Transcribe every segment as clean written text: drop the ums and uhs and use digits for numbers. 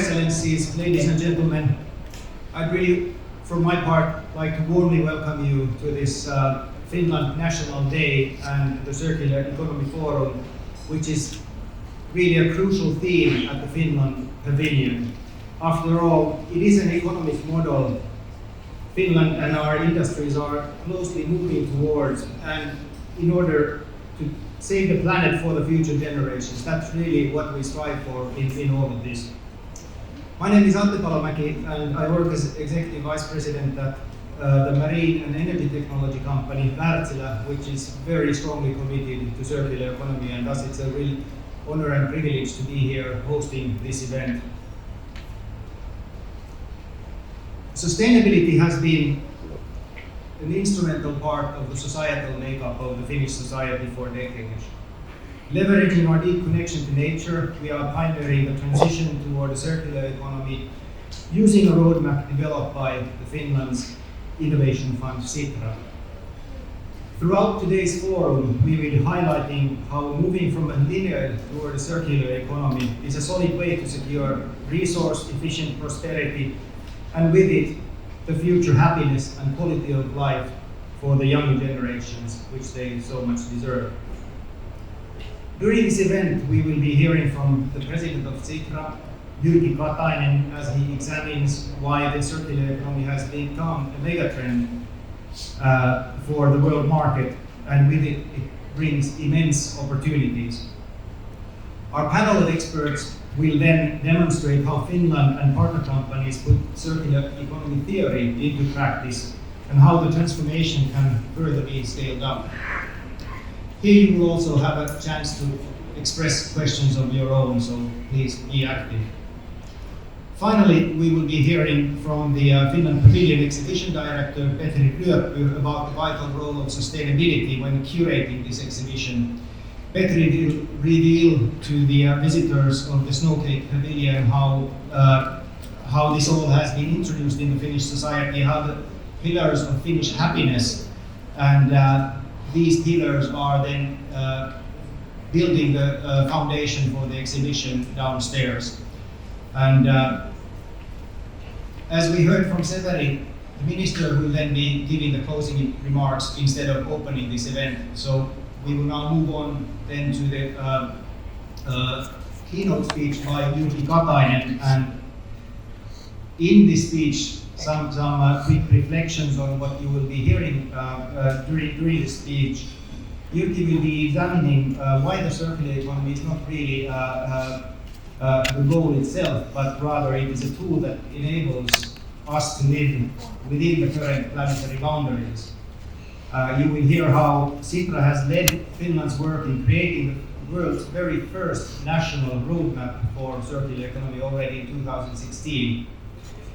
Excellencies, ladies and gentlemen, I'd really, for my part, like to warmly welcome you to this Finland National Day and the Circular Economy Forum, which is really a crucial theme at the Finland Pavilion. After all, it is an economic model Finland and our industries are closely moving towards, and in order to save the planet for the future generations, that's really what we strive for in all of this. My name is Antti Palomäki, and I work as Executive Vice President at the Marine and Energy Technology company, Wärtsilä, which is very strongly committed to circular economy, and thus it's a real honor and privilege to be here hosting this event. Sustainability has been an instrumental part of the societal makeup of the Finnish society for decades. Leveraging our deep connection to nature, we are pioneering the transition toward a circular economy using a roadmap developed by the Finland's Innovation Fund, Sitra. Throughout today's forum, we will be highlighting how moving from a linear toward a circular economy is a solid way to secure resource-efficient prosperity, and with it, the future happiness and quality of life for the young generations, which they so much deserve. During this event, we will be hearing from the president of Sitra, Jyrki Katainen, as he examines why the circular economy has become a megatrend for the world market, and with it, it brings immense opportunities. Our panel of experts will then demonstrate how Finland and partner companies put circular economy theory into practice and how the transformation can further be scaled up. Here you will also have a chance to express questions of your own, so please be active. Finally, we will be hearing from the Finland Pavilion Exhibition Director, Petri Ryöppy, about the vital role of sustainability when curating this exhibition. Petri will reveal to the visitors of the Snowcake Pavilion how this all has been introduced in the Finnish society, how the pillars of Finnish happiness and these pillars are then building the foundation for the exhibition downstairs. And as we heard from Severi, the Minister will then be giving the closing remarks instead of opening this event. So we will now move on then to the keynote speech by Jyrki Katainen, and in this speech some quick reflections on what you will be hearing during the speech. Jyrki will be examining why the circular economy is not really the goal itself, but rather it is a tool that enables us to live within the current planetary boundaries. You will hear how Sitra has led Finland's work in creating the world's very first national roadmap for circular economy already in 2016,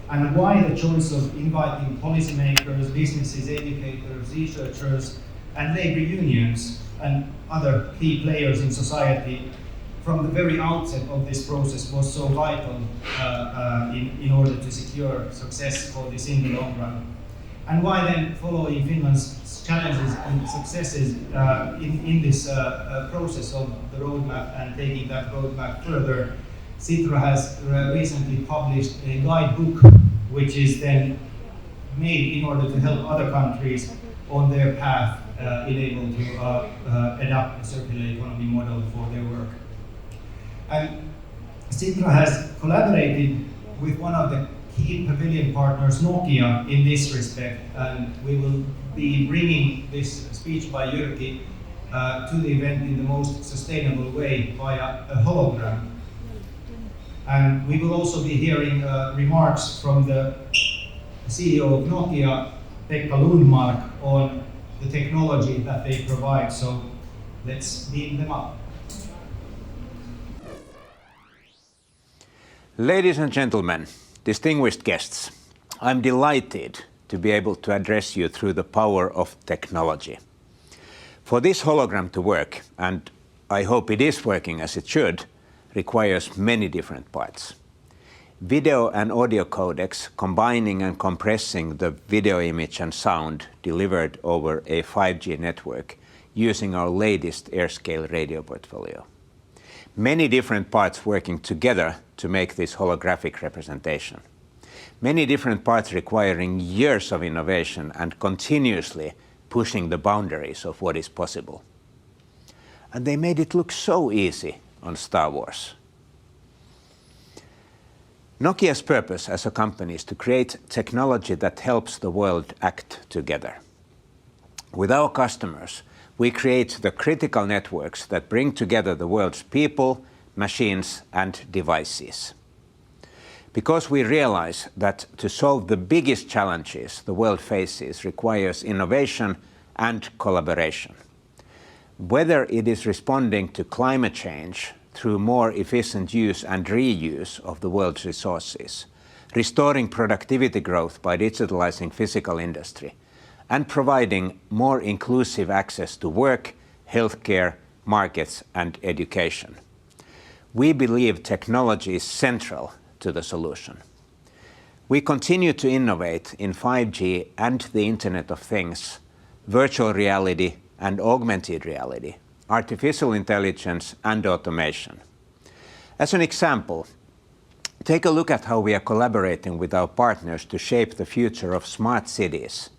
and why the choice of inviting policymakers, businesses, educators, researchers, and labor unions and other key players in society from the very outset of this process was so vital in order to secure success for this in the long run. And why then, following Finland's challenges and successes in this process of the roadmap and taking that roadmap further, Sitra has recently published a guidebook which is then made in order to help other countries on their path in able to adopt a circular economy model for their work. And Sitra has collaborated with one of the key pavilion partners, Nokia, in this respect, and we will be bringing this speech by Jyrki to the event in the most sustainable way via a hologram. And we will also be hearing remarks from the CEO of Nokia, Pekka Lundmark, on the technology that they provide. So let's beam them up. Ladies and gentlemen, distinguished guests, I'm delighted to be able to address you through the power of technology. For this hologram to work, and I hope it is working as it should, requires many different parts. Video and audio codecs combining and compressing the video image and sound delivered over a 5G network using our latest AirScale radio portfolio. Many different parts working together to make this holographic representation. Many different parts requiring years of innovation and continuously pushing the boundaries of what is possible. And they made it look so easy on Star Wars. Nokia's purpose as a company is to create technology that helps the world act together. With our customers, we create the critical networks that bring together the world's people, machines, and devices. Because we realize that to solve the biggest challenges the world faces requires innovation and collaboration. Whether it is responding to climate change through more efficient use and reuse of the world's resources, restoring productivity growth by digitalizing physical industry, and providing more inclusive access to work, healthcare, markets, and education. We believe technology is central to the solution. We continue to innovate in 5G and the Internet of Things, virtual reality and augmented reality, artificial intelligence and automation. As an example, take a look at how we are collaborating with our partners to shape the future of smart cities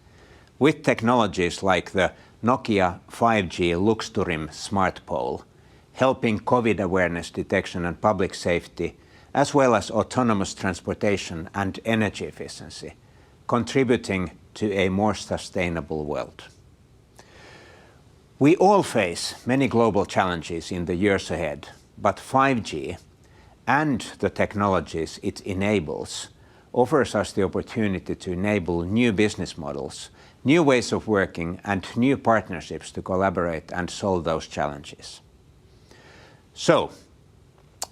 with technologies like the Nokia 5G Luxturim smart pole, helping COVID awareness detection and public safety, as well as autonomous transportation and energy efficiency, contributing to a more sustainable world. We all face many global challenges in the years ahead, but 5G and the technologies it enables offers us the opportunity to enable new business models, new ways of working, and new partnerships to collaborate and solve those challenges. So,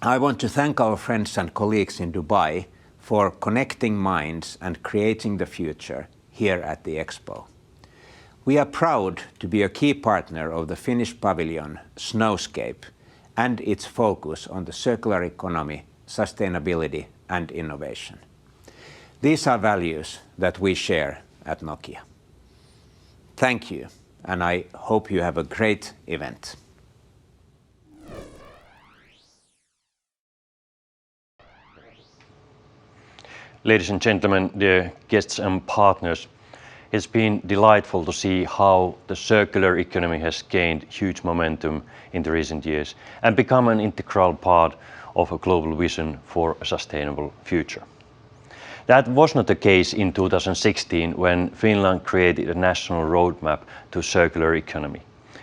I want to thank our friends and colleagues in Dubai for connecting minds and creating the future here at the Expo. We are proud to be a key partner of the Finnish pavilion, Snowscape, and its focus on the circular economy, sustainability, and innovation. These are values that we share at Nokia. Thank you, and I hope you have a great event. Ladies and gentlemen, dear guests and partners, it's been delightful to see how the circular economy has gained huge momentum in the recent years and become an integral part of a global vision for a sustainable future. That was not the case in 2016 when Finland created a national roadmap to circular economy,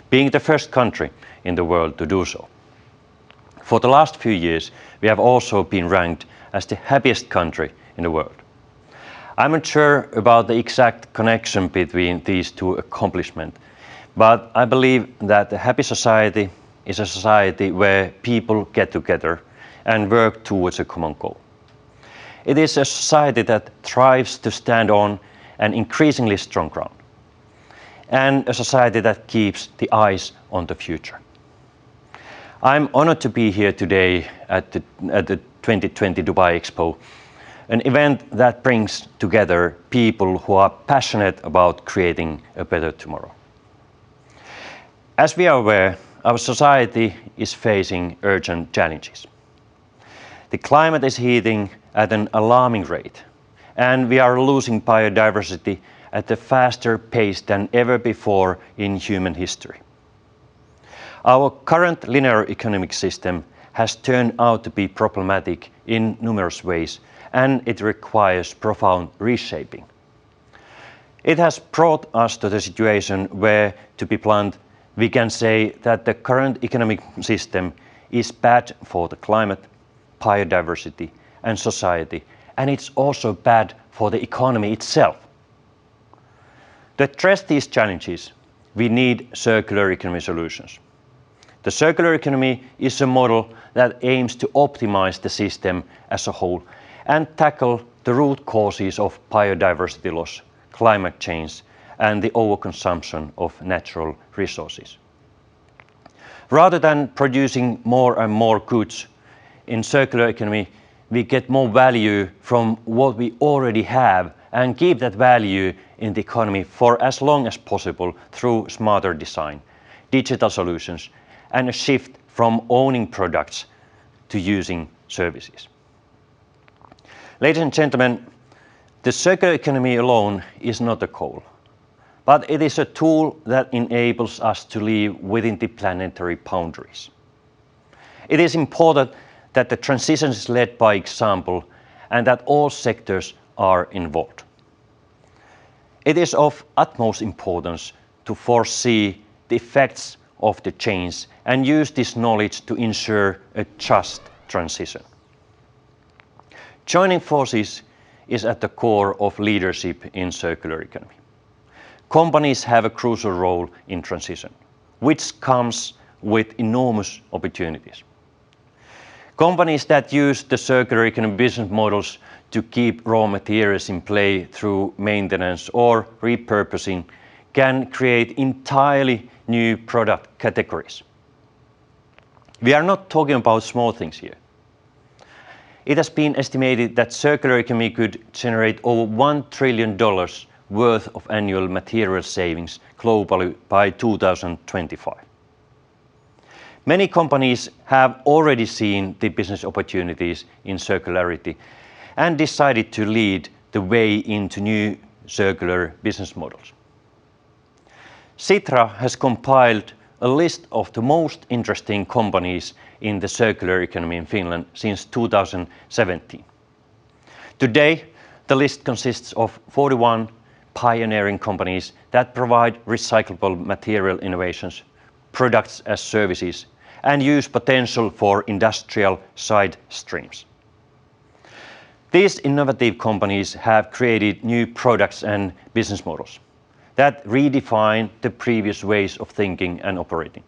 being the first country in the world to do so. For the last few years, we have also been ranked as the happiest country in the world. I'm not sure about the exact connection between these two accomplishments, but I believe that a happy society is a society where people get together and work towards a common goal. It is a society that thrives to stand on an increasingly strong ground, and a society that keeps the eyes on the future. I'm honored to be here today at the 2020 Dubai Expo, an event that brings together people who are passionate about creating a better tomorrow. As we are aware, our society is facing urgent challenges. The climate is heating at an alarming rate, and we are losing biodiversity at a faster pace than ever before in human history. Our current linear economic system has turned out to be problematic in numerous ways, and it requires profound reshaping. It has brought us to the situation where, to be blunt, we can say that the current economic system is bad for the climate, biodiversity, and society, and it's also bad for the economy itself. To address these challenges, we need circular economy solutions. The circular economy is a model that aims to optimize the system as a whole and tackle the root causes of biodiversity loss, climate change, and the overconsumption of natural resources. Rather than producing more and more goods, in circular economy, we get more value from what we already have and keep that value in the economy for as long as possible through smarter design, digital solutions, and a shift from owning products to using services. Ladies and gentlemen, the circular economy alone is not a goal, but it is a tool that enables us to live within the planetary boundaries. It is important that the transition is led by example and that all sectors are involved. It is of utmost importance to foresee the effects of the change and use this knowledge to ensure a just transition. Joining forces is at the core of leadership in circular economy. Companies have a crucial role in transition, which comes with enormous opportunities. Companies that use the circular economy business models to keep raw materials in play through maintenance or repurposing can create entirely new product categories. We are not talking about small things here. It has been estimated that circular economy could generate over $1 trillion worth of annual material savings globally by 2025. Many companies have already seen the business opportunities in circularity and decided to lead the way into new circular business models. Sitra has compiled a list of the most interesting companies in the circular economy in Finland since 2017. Today, the list consists of 41 pioneering companies that provide recyclable material innovations, products as services, and use potential for industrial side streams. These innovative companies have created new products and business models that redefine the previous ways of thinking and operating.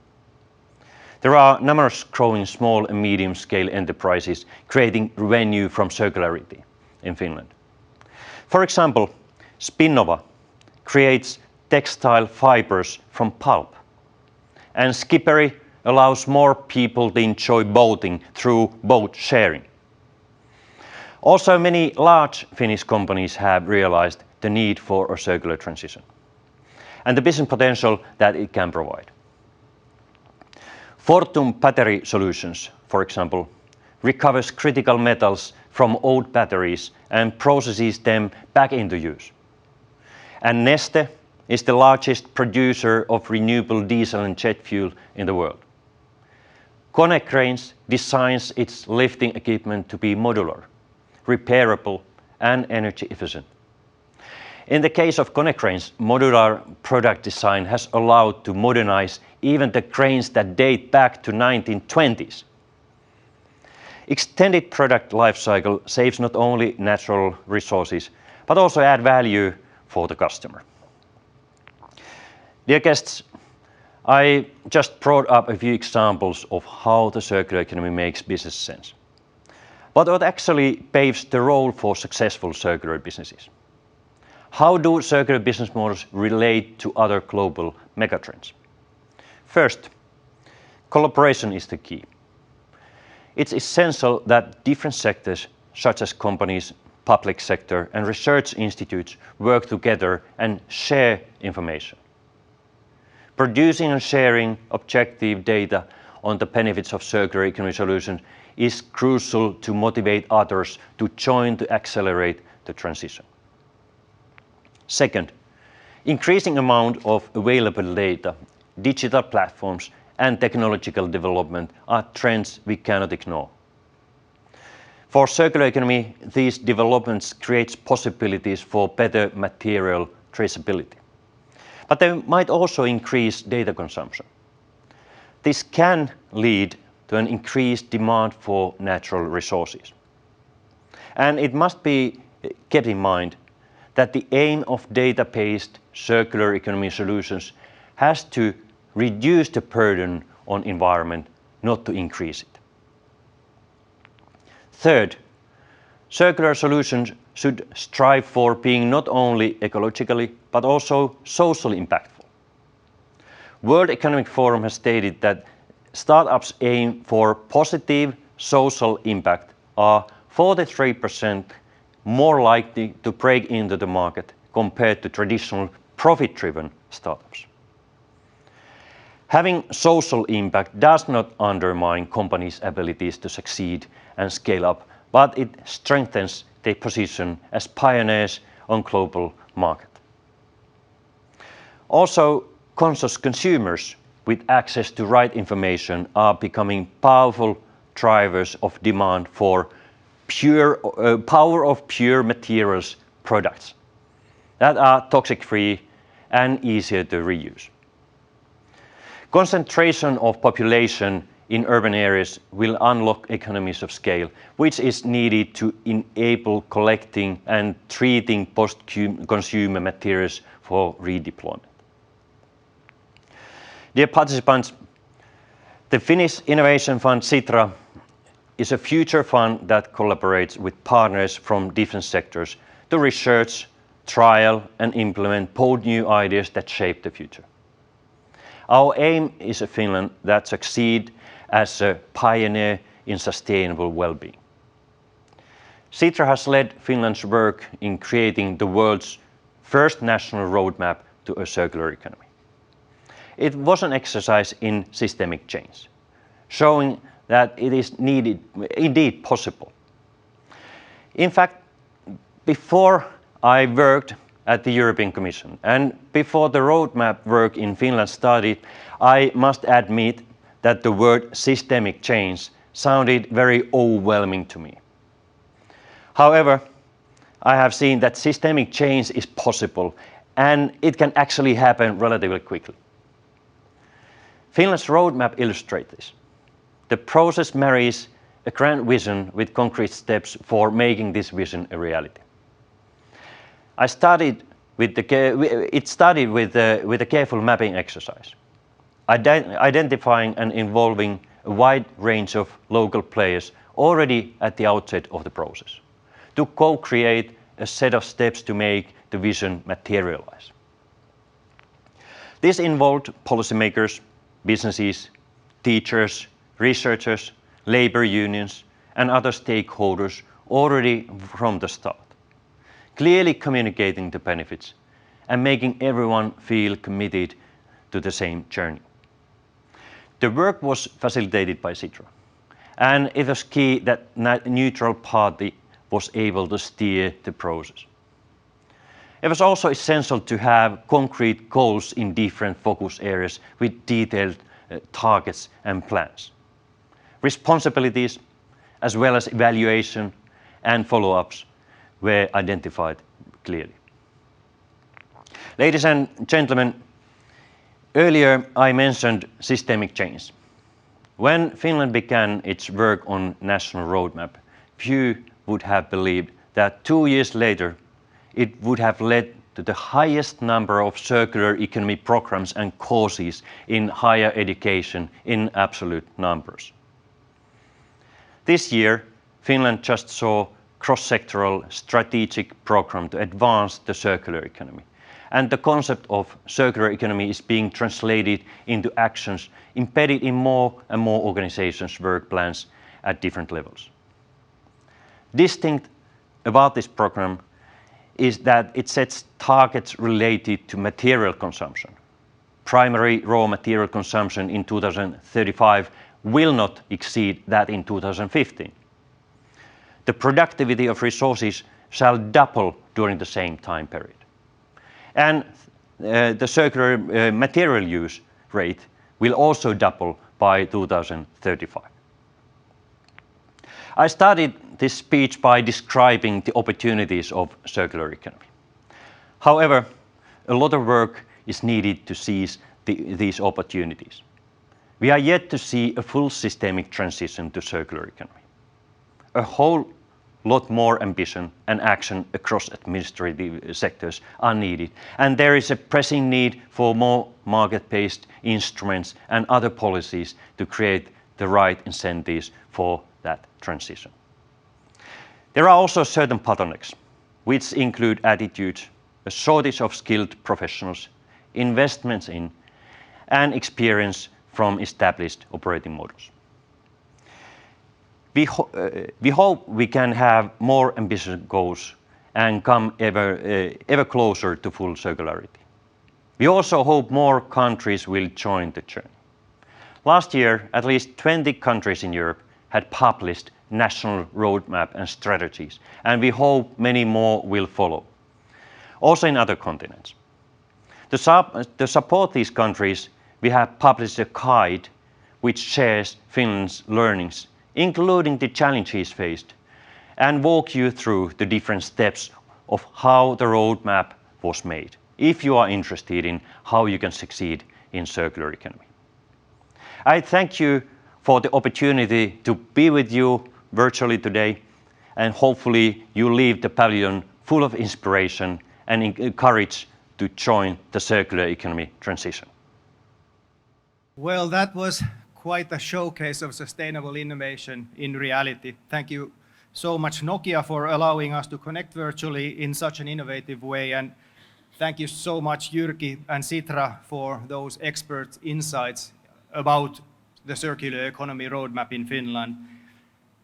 There are numerous growing small and medium-scale enterprises creating revenue from circularity in Finland. For example, Spinnova creates textile fibers from pulp, and Skipperi allows more people to enjoy boating through boat sharing. Also, many large Finnish companies have realized the need for a circular transition and the business potential that it can provide. Fortum Battery Solutions, for example, recovers critical metals from old batteries and processes them back into use. And Neste is the largest producer of renewable diesel and jet fuel in the world. Konecranes designs its lifting equipment to be modular, repairable, and energy efficient. In the case of Konecranes, modular product design has allowed to modernize even the cranes that date back to 1920s. Extended product life cycle saves not only natural resources, but also add value for the customer. Dear guests, I just brought up a few examples of how the circular economy makes business sense. But what actually paves the role for successful circular businesses? How do circular business models relate to other global megatrends? First, collaboration is the key. It's essential that different sectors, such as companies, public sector, and research institutes, work together and share information. Producing and sharing objective data on the benefits of circular economy solutions is crucial to motivate others to join to accelerate the transition. Second, increasing amount of available data, digital platforms, and technological development are trends we cannot ignore. For circular economy, these developments create possibilities for better material traceability. But they might also increase data consumption. This can lead to an increased demand for natural resources. And it must be kept in mind that the aim of data-based circular economy solutions has to reduce the burden on environment, not to increase it. Third, circular solutions should strive for being not only ecologically, but also socially impactful. World Economic Forum has stated that startups aim for positive social impact are 43% more likely to break into the market compared to traditional profit-driven startups. Having social impact does not undermine companies' abilities to succeed and scale up, but it strengthens their position as pioneers on global market. Also, conscious consumers with access to right information are becoming powerful drivers of demand for power of pure materials products that are toxic-free and easier to reuse. Concentration of population in urban areas will unlock economies of scale, which is needed to enable collecting and treating post-consumer materials for redeployment. Dear participants, the Finnish Innovation Fund Sitra is a future fund that collaborates with partners from different sectors to research, trial and implement bold new ideas that shape the future. Our aim is a Finland that succeeds as a pioneer in sustainable well-being. Sitra has led Finland's work in creating the world's first national roadmap to a circular economy. It was an exercise in systemic change, showing that it is indeed possible. In fact, before I worked at the European Commission and before the roadmap work in Finland started, I must admit that the word systemic change sounded very overwhelming to me. However, I have seen that systemic change is possible and it can actually happen relatively quickly. Finland's roadmap illustrates this. The process marries a grand vision with concrete steps for making this vision a reality. It started with a careful mapping exercise, identifying and involving a wide range of local players already at the outset of the process, to co-create a set of steps to make the vision materialize. This involved policymakers, businesses, teachers, researchers, labor unions, and other stakeholders already from the start, clearly communicating the benefits and making everyone feel committed to the same journey. The work was facilitated by Sitra, and it was key that a neutral party was able to steer the process. It was also essential to have concrete goals in different focus areas with detailed targets and plans. Responsibilities, as well as evaluation and follow-ups, were identified clearly. Ladies and gentlemen, earlier I mentioned systemic change. When Finland began its work on national roadmap, few would have believed that 2 years later it would have led to the highest number of circular economy programs and courses in higher education in absolute numbers. This year, Finland just saw cross-sectoral strategic program to advance the circular economy. And the concept of circular economy is being translated into actions embedded in more and more organizations' work plans at different levels. Distinct about this program is that it sets targets related to material consumption. Primary raw material consumption in 2035 will not exceed that in 2015. The productivity of resources shall double during the same time period. And the circular material use rate will also double by 2035. I started this speech by describing the opportunities of circular economy. However, a lot of work is needed to seize these opportunities. We are yet to see a full systemic transition to circular economy. A whole lot more ambition and action across administrative sectors are needed, and there is a pressing need for more market-based instruments and other policies to create the right incentives for that transition. There are also certain bottlenecks, which include attitudes, a shortage of skilled professionals, investments in, and experience from established operating models. We hope we can have more ambitious goals and come ever closer to full circularity. We also hope more countries will join the journey. Last year, at least 20 countries in Europe had published national roadmap and strategies, and we hope many more will follow, also in other continents. To support these countries, we have published a guide which shares Finland's learnings, including the challenges faced, and walk you through the different steps of how the roadmap was made, if you are interested in how you can succeed in circular economy. I thank you for the opportunity to be with you virtually today, and hopefully you leave the pavilion full of inspiration and courage to join the circular economy transition. Well, that was quite a showcase of sustainable innovation in reality. Thank you so much, Nokia, for allowing us to connect virtually in such an innovative way. And thank you so much, Jyrki and Sitra, for those expert insights about the circular economy roadmap in Finland.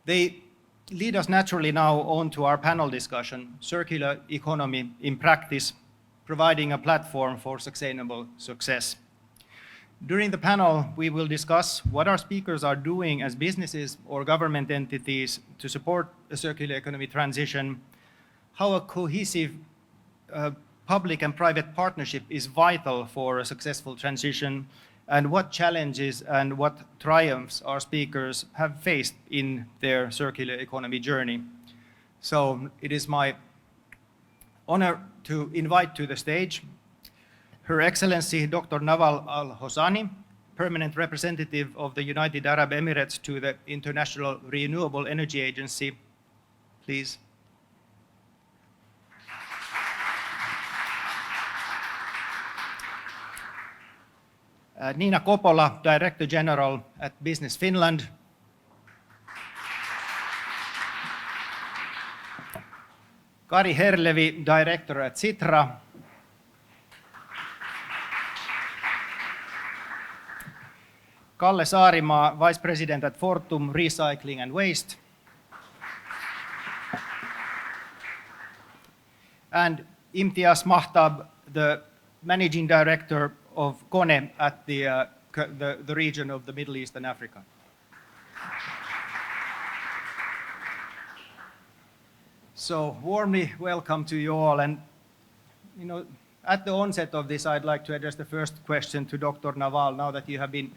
They lead us naturally now on to our panel discussion, Circular Economy in Practice, providing a platform for sustainable success. During the panel, we will discuss what our speakers are doing as businesses or government entities to support a circular economy transition, how a cohesive public and private partnership is vital for a successful transition, and what challenges and what triumphs our speakers have faced in their circular economy journey. So it is my honor to invite to the stage Her Excellency Dr. Nawal Al-Hosani, Permanent Representative of the United Arab Emirates to the International Renewable Energy Agency. Please. Nina Kopola, Director General at Business Finland. Kari Herlevi, Director at Sitra. Kalle Saarimaa, Vice President at Fortum Recycling and Waste. And Imtiaz Mahtab, the Managing Director of KONE at the region of the Middle East and Africa. So warmly welcome to you all. And at the onset of this, I'd like to address the first question to Dr. Nawal, now that you have been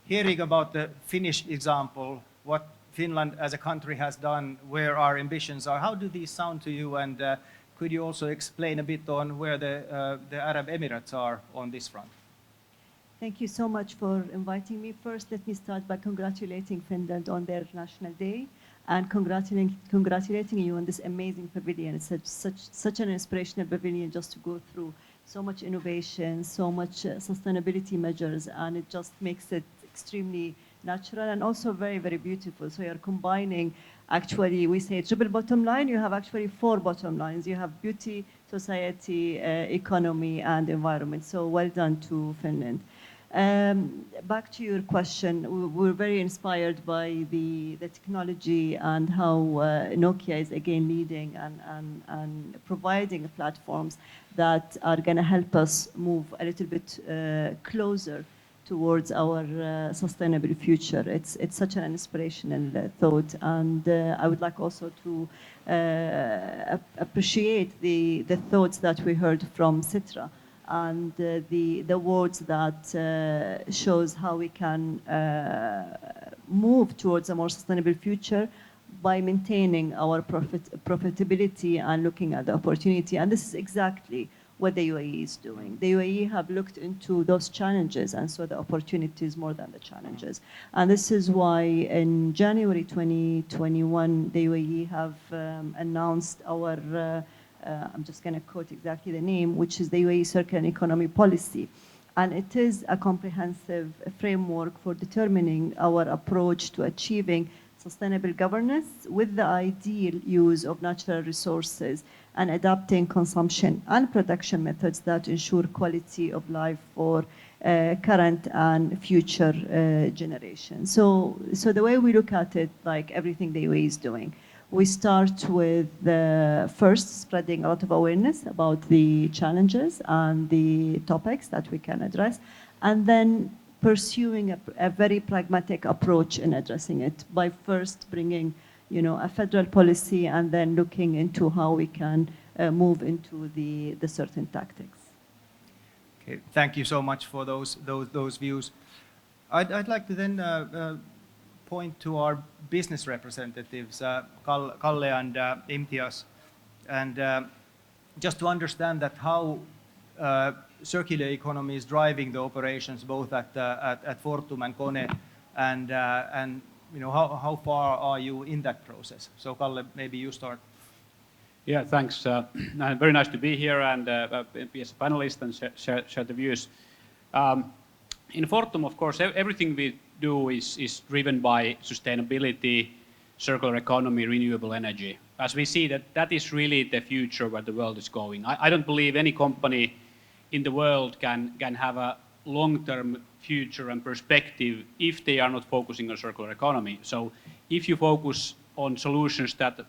hearing about the Finnish example, what Finland as a country has done, where our ambitions are. How do these sound to you? And could you also explain a bit on where the Arab Emirates are on this front? Thank you so much for inviting me. First, let me start by congratulating Finland on their National Day and congratulating you on this amazing pavilion. It's such an inspirational pavilion just to go through so much innovation, so much sustainability measures, and it just makes it extremely natural and also very, very beautiful. So you're combining, actually, we say triple bottom line, you have actually 4 bottom lines. You have beauty, society, economy, and environment. So well done to Finland. Back to your question, we're very inspired by the technology and how Nokia is again leading and providing platforms that are going to help us move a little bit closer towards our sustainable future. It's such an inspirational thought, and I would like also to appreciate the thoughts that we heard from Sitra and the words that shows how we can move towards a more sustainable future by maintaining our profitability and looking at the opportunity. And this is exactly what the UAE is doing. The UAE have looked into those challenges and saw the opportunities more than the challenges. And this is why in January 2021, the UAE have announced our I'm just going to quote exactly the name, which is the UAE Circular Economy Policy. And it is a comprehensive framework for determining our approach to achieving sustainable governance with the ideal use of natural resources and adapting consumption and production methods that ensure quality of life for current and future generations. So the way we look at it, like everything the UAE is doing, we start with first spreading a lot of awareness about the challenges and the topics that we can address, and then pursuing a very pragmatic approach in addressing it by first bringing, a federal policy and then looking into how we can move into the certain tactics. Okay, thank you so much for those views. I'd like to then point to our business representatives, Kalle and Imtiaz, and just to understand that how circular economy is driving the operations both at Fortum and Kone, and how far are you in that process? So Kalle, maybe you start. Yeah, thanks. Very nice to be here and be as a panelist and share the views. In Fortum, of course, everything we do is driven by sustainability, circular economy, renewable energy. As we see that is really the future where the world is going. I don't believe any company in the world can have a long-term future and perspective if they are not focusing on circular economy. So if you focus on solutions that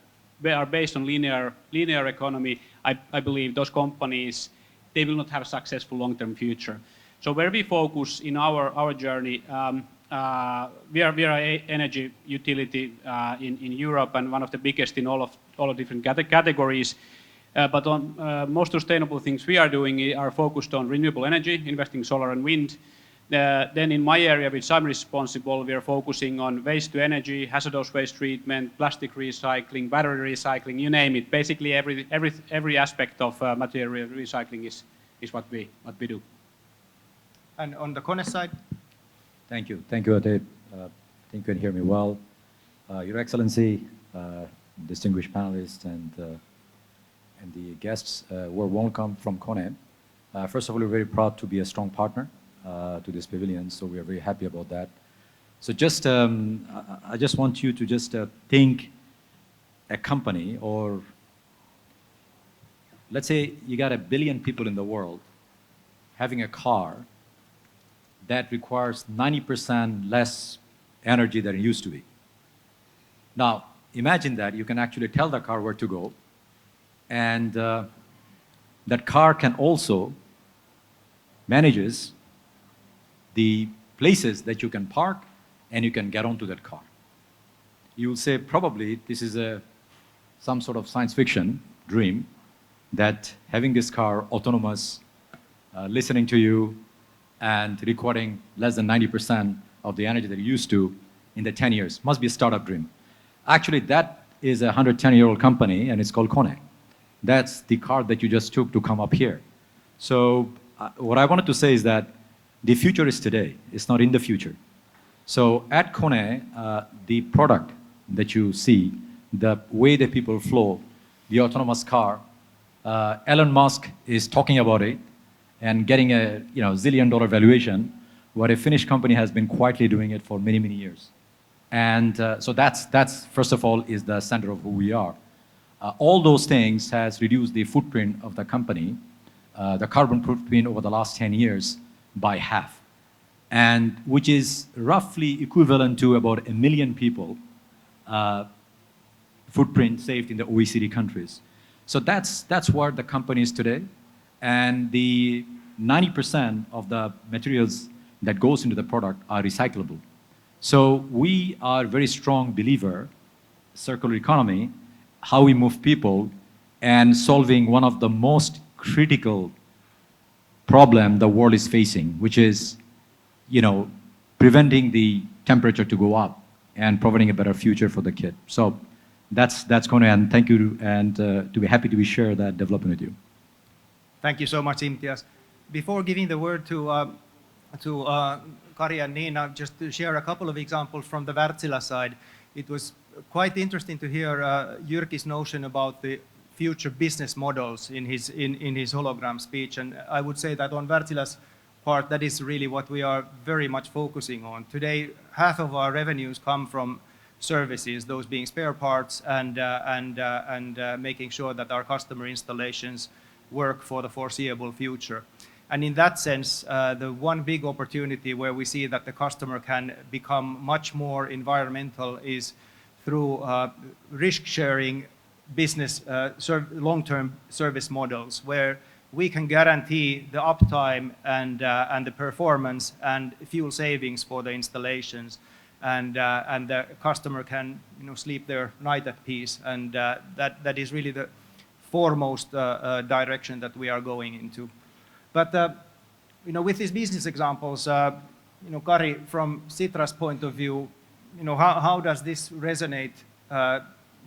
are based on linear economy, I believe those companies, they will not have a successful long-term future. So where we focus in our journey, we are an energy utility in Europe and one of the biggest in all of different categories. But on most sustainable things we are doing are focused on renewable energy, investing solar and wind. Then in my area, which I'm responsible, we are focusing on waste to energy, hazardous waste treatment, plastic recycling, battery recycling, you name it. Basically, every aspect of material recycling is what we do. And on the Kone side? Thank you, Ate. I think you can hear me well. Your Excellency, distinguished panelists, and the guests were welcome from Kone. First of all, we're very proud to be a strong partner to this pavilion, so we are very happy about that. So just, I just want you to just think a company, or let's say you got 1 billion people in the world having a car that requires 90% less energy than it used to be. Now, imagine that you can actually tell the car where to go, and that car can also manages the places that you can park and you can get onto that car. You will say probably this is some sort of science fiction dream, that having this car autonomous, listening to you, and requiring less than 90% of the energy that you used to in the 10 years. Must be a startup dream. Actually, that is a 110-year-old company, and it's called Kone. That's the car that you just took to come up here. So what I wanted to say is that the future is today. It's not in the future. So at Kone, the product that you see, the way that people flow, the autonomous car, Elon Musk is talking about it and getting a $1 zillion valuation, where a Finnish company has been quietly doing it for many, many years. And so that's first of all is the center of who we are. All those things has reduced the footprint of the company, the carbon footprint over the last 10 years by half, and which is roughly equivalent to about 1 million people footprint saved in the OECD countries. So that's where the company is today. And the 90% of the materials that goes into the product are recyclable. So we are very strong believer, circular economy, how we move people, and solving one of the most critical problem the world is facing, which is, preventing the temperature to go up and providing a better future for the kid. So that's going to, and thank you, and to be happy to share that development with you. Thank you so much, Imtiaz. Before giving the word to Kari and Nina, just to share a couple of examples from the Wärtsilä side. It was quite interesting to hear Jyrki's notion about the future business models in his hologram speech, and I would say that on Wärtsilä's part, that is really what we are very much focusing on. Today, half of our revenues come from services, those being spare parts and making sure that our customer installations work for the foreseeable future. And in that sense, the one big opportunity where we see that the customer can become much more environmental is through risk-sharing business long-term service models, where we can guarantee the uptime and the performance and fuel savings for the installations, and the customer can sleep their night at peace, and that is really the foremost direction that we are going into. But with these business examples, Kari, from Sitra's point of view, how does this resonate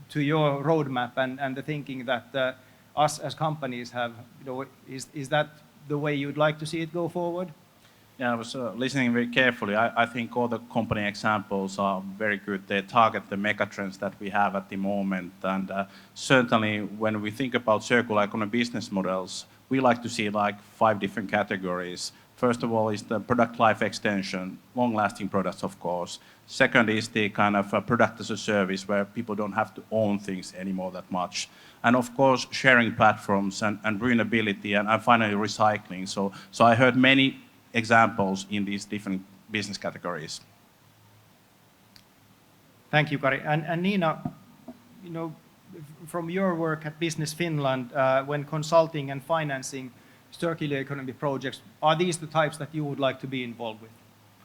to your roadmap and the thinking that us as companies have? Is that the way you'd like to see it go forward? Yeah, I was listening very carefully. I think all the company examples are very good. They target the megatrends that we have at the moment. And certainly when we think about circular economy business models, we like to see like 5 different categories. First of all is the product life extension, long-lasting products, of course. Second is the kind of product as a service where people don't have to own things anymore that much. And of course, sharing platforms and renewability and finally recycling. So I heard many examples in these different business categories. Thank you, Kari. And Nina, from your work at Business Finland, when consulting and financing circular economy projects, are these the types that you would like to be involved with?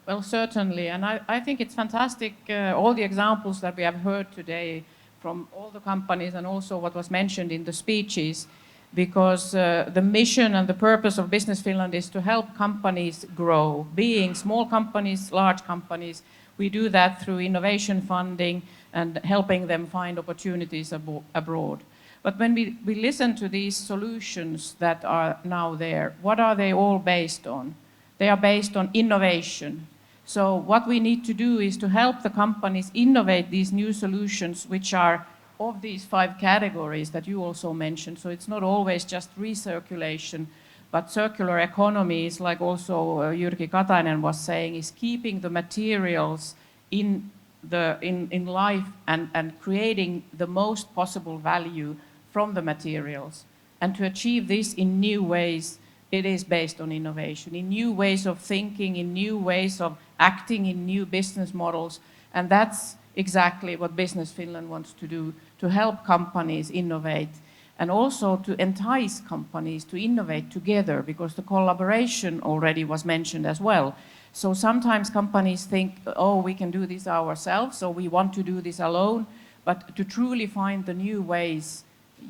Well, certainly, and I think it's fantastic, all the examples that we have heard today from all the companies and also what was mentioned in the speeches, because the mission and the purpose of Business Finland is to help companies grow, being small companies, large companies. We do that through innovation funding and helping them find opportunities abroad. But when we listen to these solutions that are now there, what are they all based on? They are based on innovation. So what we need to do is to help the companies innovate these new solutions, which are of these 5 categories that you also mentioned. So it's not always just recirculation, but circular economy is, like also Jyrki Katainen was saying, is keeping the materials in life and creating the most possible value from the materials. And to achieve this in new ways, it is based on innovation, in new ways of thinking, in new ways of acting, in new business models. And that's exactly what Business Finland wants to do, to help companies innovate and also to entice companies to innovate together, because the collaboration already was mentioned as well. So sometimes companies think, oh, we can do this ourselves, so we want to do this alone. But to truly find the new ways,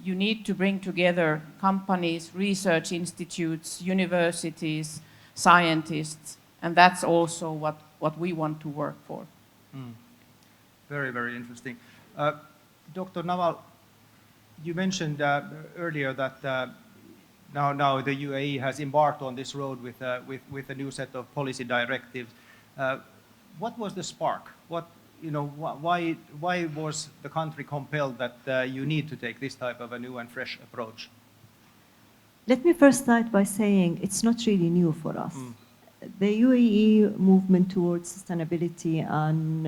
you need to bring together companies, research institutes, universities, scientists, and that's also what we want to work for. Very, very interesting. Dr. Naval, you mentioned earlier that now the UAE has embarked on this road with a new set of policy directives. What was the spark? Why was the country compelled that you need to take this type of a new and fresh approach? Let me first start by saying it's not really new for us. The UAE movement towards sustainability and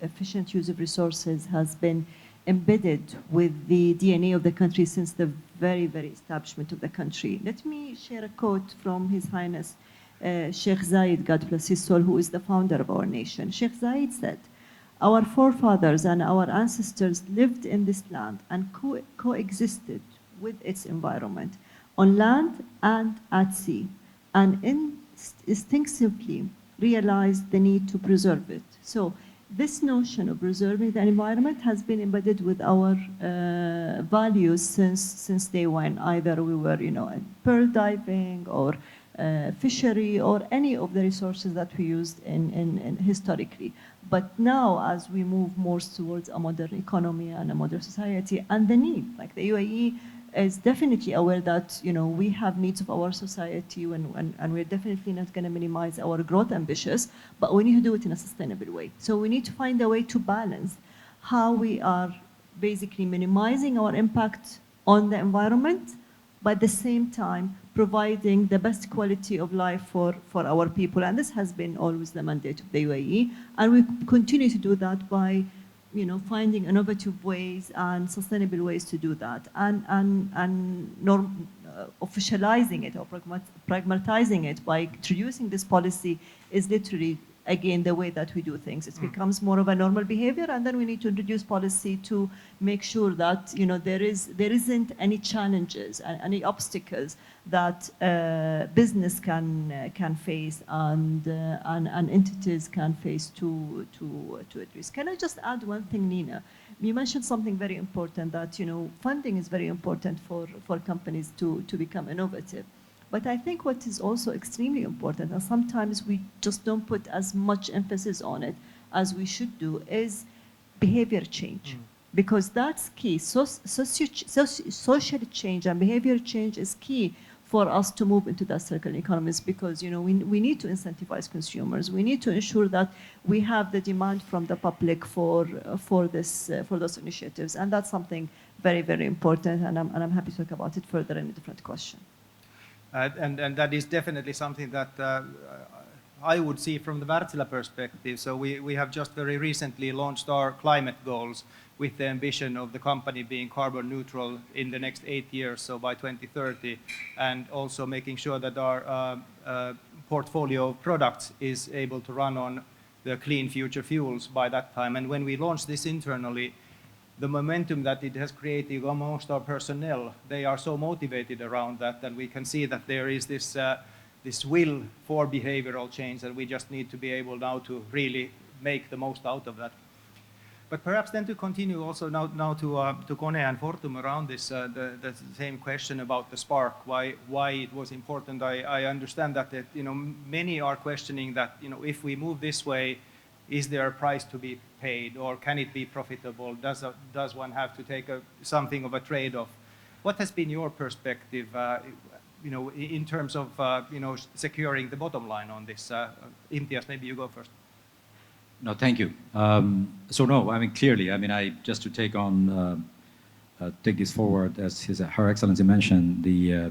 efficient use of resources has been embedded with the DNA of the country since the very, very establishment of the country. Let me share a quote from His Highness Sheikh Zayed, God bless his soul, who is the founder of our nation. Sheikh Zayed said, "Our forefathers and our ancestors lived in this land and coexisted with its environment on land and at sea, and instinctively realized the need to preserve it." So this notion of preserving the environment has been embedded with our values since day one. Either we were, pearl diving or fishery or any of the resources that we used in historically. But now, as we move more towards a modern economy and a modern society, and the need, like the UAE is definitely aware that we have needs of our society, and we're definitely not going to minimize our growth ambitions, but we need to do it in a sustainable way. So we need to find a way to balance how we are basically minimizing our impact on the environment, but at the same time providing the best quality of life for our people. And this has been always the mandate of the UAE, and we continue to do that by finding innovative ways and sustainable ways to do that, and officializing it or pragmatizing it by introducing this policy is literally again the way that we do things. It becomes more of a normal behavior, and then we need to introduce policy to make sure that there isn't any challenges and any obstacles that business can face and entities can face to address. Can I just add one thing, Nina? You mentioned something very important, that funding is very important for companies to become innovative. But I think what is also extremely important, and sometimes we just don't put as much emphasis on it as we should do, is behavior change. Because that's key. Social change and behavior change is key for us to move into that circular economies, because we need to incentivize consumers. We need to ensure that we have the demand from the public for those initiatives, and that's something very, very important. And I'm happy to talk about it further in a different question. And that is definitely something that I would see from the Wärtsilä perspective. So we have just very recently launched our climate goals with the ambition of the company being carbon neutral in the next 8 years, so by 2030, and also making sure that our portfolio of products is able to run on the clean future fuels by that time. And when we launched this internally, the momentum that it has created amongst our personnel, they are so motivated around that, and we can see that there is this will for behavioral change, that we just need to be able now to really make the most out of that. But perhaps then to continue also now to Kone and Fortum around this, the same question about the spark, why it was important. I understand that many are questioning that if we move this way, is there a price to be paid, or can it be profitable? Does one have to take something of a trade-off? What has been your perspective, in terms of securing the bottom line on this? Imtiaz, maybe you go first. No, thank you. So no, I mean clearly, I just to take this forward, as Her Excellency mentioned, the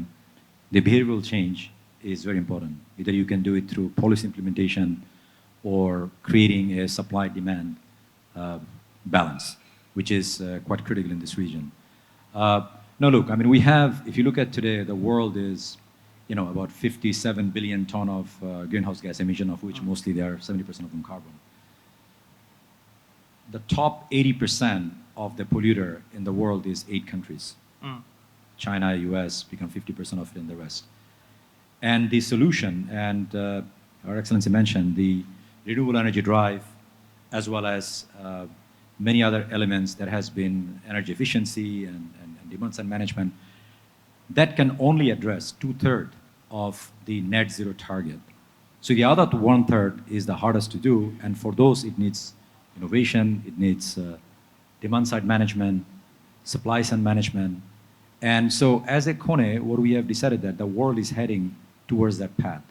behavioral change is very important. Either you can do it through policy implementation or creating a supply-demand balance, which is quite critical in this region. No, look, we have, if you look at today, the world is, about 57 billion ton of greenhouse gas emission, of which mostly they are 70% of them carbon. The top 80% of the polluter in the world is 8 countries. China, US become 50% of it, and the rest. And the solution, and Our Excellency mentioned, the renewable energy drive, as well as many other elements that has been energy efficiency and demand side management, that can only address 2/3 of the net zero target. So the other 1/3 is the hardest to do, and for those it needs innovation, it needs demand side management, supply side management. And so as a Kone, what we have decided that the world is heading towards that path.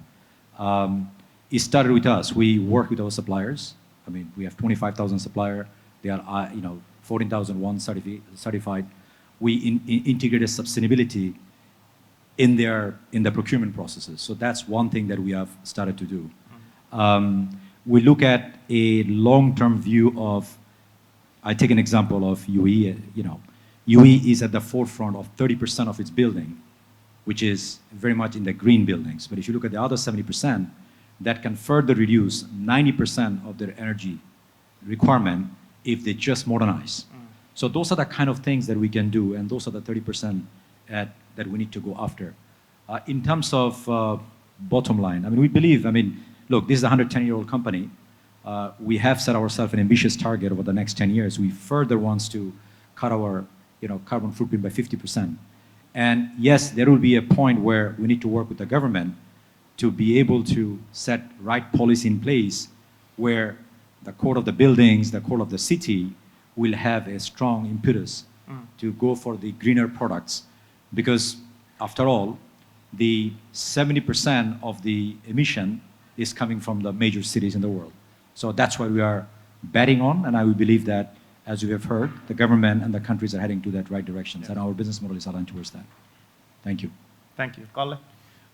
It started with us. We work with our suppliers. We have 25,000 suppliers. They are 14,001 certified. We integrated sustainability in the procurement processes. So that's one thing that we have started to do. We look at a long-term view of, I take an example of UE. UE is at the forefront of 30% of its building, which is very much in the green buildings. But if you look at the other 70%, that can further reduce 90% of their energy requirement if they just modernize. So those are the kind of things that we can do, and those are the 30% that we need to go after. In terms of bottom line, we believe, look, this is a 110-year-old company. We have set ourselves an ambitious target over the next 10 years. We further want to cut our carbon footprint by 50%. And yes, there will be a point where we need to work with the government to be able to set right policy in place where the core of the buildings, the core of the city will have a strong impetus to go for the greener products. Because after all, the 70% of the emission is coming from the major cities in the world. So that's why we are betting on, and I will believe that, as you have heard, the government and the countries are heading to that right direction, and our business model is aligned towards that. Thank you. Thank you. Kalle?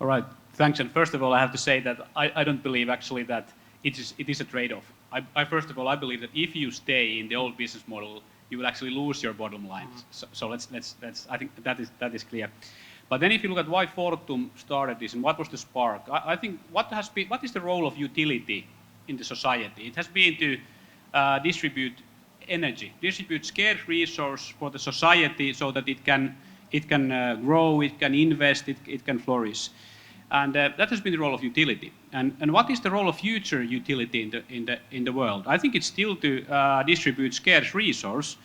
All right, thanks. And first of all, I have to say that I don't believe actually that it is a trade-off. First of all, I believe that if you stay in the old business model, you will actually lose your bottom line. So let's I think that is clear. But then if you look at why Fortum started this and what was the spark, I think what is the role of utility in the society. It has been to distribute energy, distribute scarce resource for the society so that it can grow, it can invest, it can flourish. And that has been the role of utility. And what is the role of future utility in the world? I think it's still to distribute scarce resource,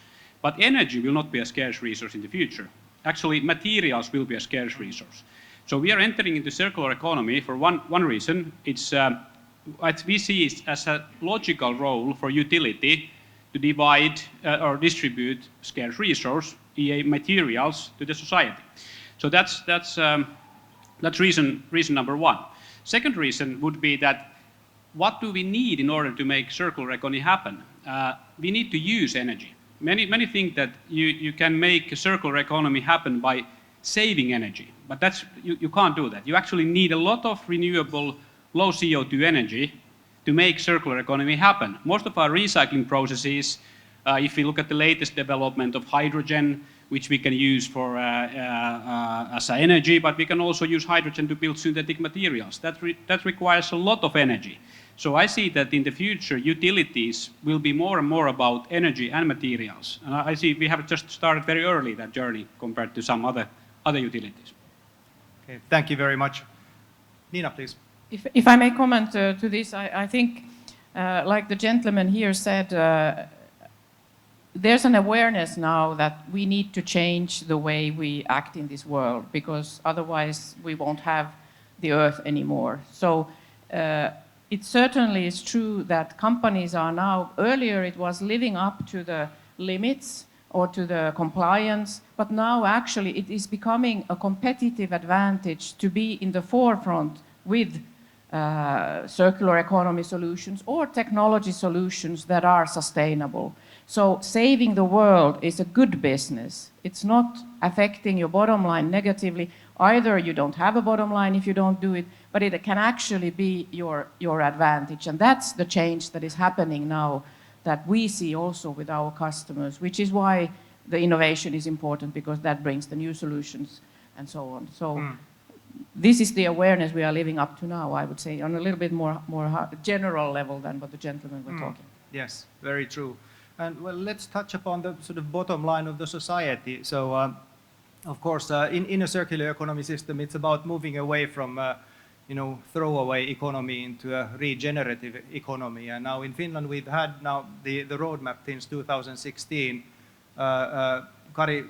but energy will not be a scarce resource in the future. Actually, materials will be a scarce resource. So we are entering into circular economy for one reason. It's what we see it as a logical role for utility to divide or distribute scarce resource, i.e. materials, to the society. So that's reason number one. Second reason would be that what do we need in order to make circular economy happen? We need to use energy. Many think that you can make a circular economy happen by saving energy, but you can't do that. You actually need a lot of renewable, low CO2 energy to make circular economy happen. Most of our recycling processes, if you look at the latest development of hydrogen, which we can use for as energy, but we can also use hydrogen to build synthetic materials. That requires a lot of energy. So I see that in the future, utilities will be more and more about energy and materials. And I see we have just started very early that journey compared to some other utilities. Okay, thank you very much. Nina, please. If I may comment to this, I think, like the gentleman here said, there's an awareness now that we need to change the way we act in this world, because otherwise we won't have the earth anymore. So it certainly is true that companies are now, earlier it was living up to the limits or to the compliance, but now actually it is becoming a competitive advantage to be in the forefront with circular economy solutions or technology solutions that are sustainable. So saving the world is a good business. It's not affecting your bottom line negatively. Either you don't have a bottom line if you don't do it, but it can actually be your advantage. And that's the change that is happening now that we see also with our customers, which is why the innovation is important, because that brings the new solutions and so on. So this is the awareness we are living up to now, I would say, on a little bit more general level than what the gentlemen were talking. Yes, very true. And well, let's touch upon the sort of bottom line of the society. So, of course, in a circular economy system, it's about moving away from, throwaway economy into a regenerative economy. And now in Finland, we've had now the roadmap since 2016. Kari,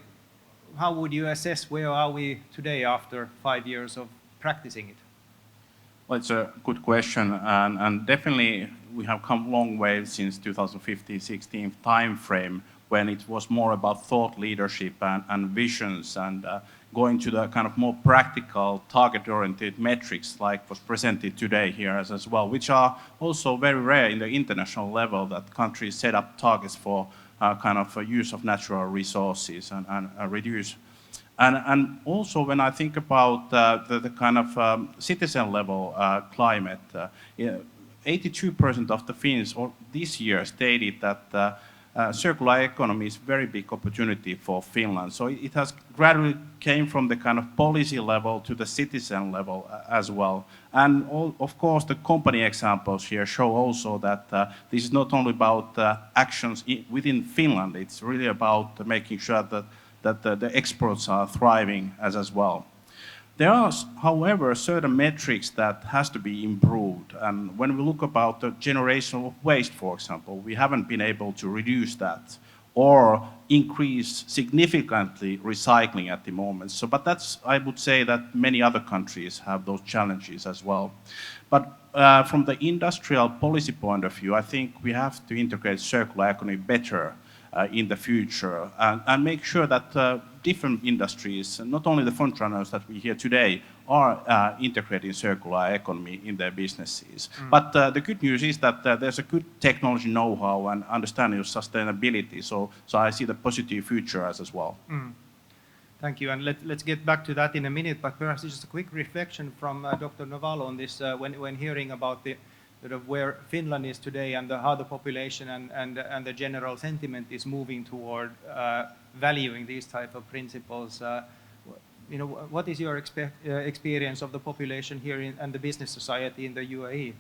how would you assess where are we today after 5 years of practicing it? Well, it's a good question, and definitely we have come a long way since 2015-16 time frame, when it was more about thought leadership and visions, and going to the kind of more practical, target-oriented metrics like was presented today here as well, which are also very rare in the international level, that countries set up targets for kind of use of natural resources and reduce. And also when I think about the kind of citizen level climate, 82% of the Finns this year stated that circular economy is a very big opportunity for Finland. So it has gradually came from the kind of policy level to the citizen level as well. And of course the company examples here show also that this is not only about actions within Finland, it's really about making sure that the exports are thriving as well. There are, however, certain metrics that has to be improved. And when we look about the generation of waste, for example, we haven't been able to reduce that or increase significantly recycling at the moment. So, but that's, I would say that many other countries have those challenges as well. But from the industrial policy point of view, I think we have to integrate circular economy better in the future and make sure that different industries, not only the front runners that we hear today, are integrating circular economy in their businesses. But the good news is that there's a good technology know-how and understanding of sustainability. So I see the positive future as well. Thank you, and let's get back to that in a minute. But perhaps just a quick reflection from Dr. Novalo on this when hearing about the sort of where Finland is today and how the population and the general sentiment is moving toward valuing these type of principles. What is your experience of the population here and the business society in the UAE?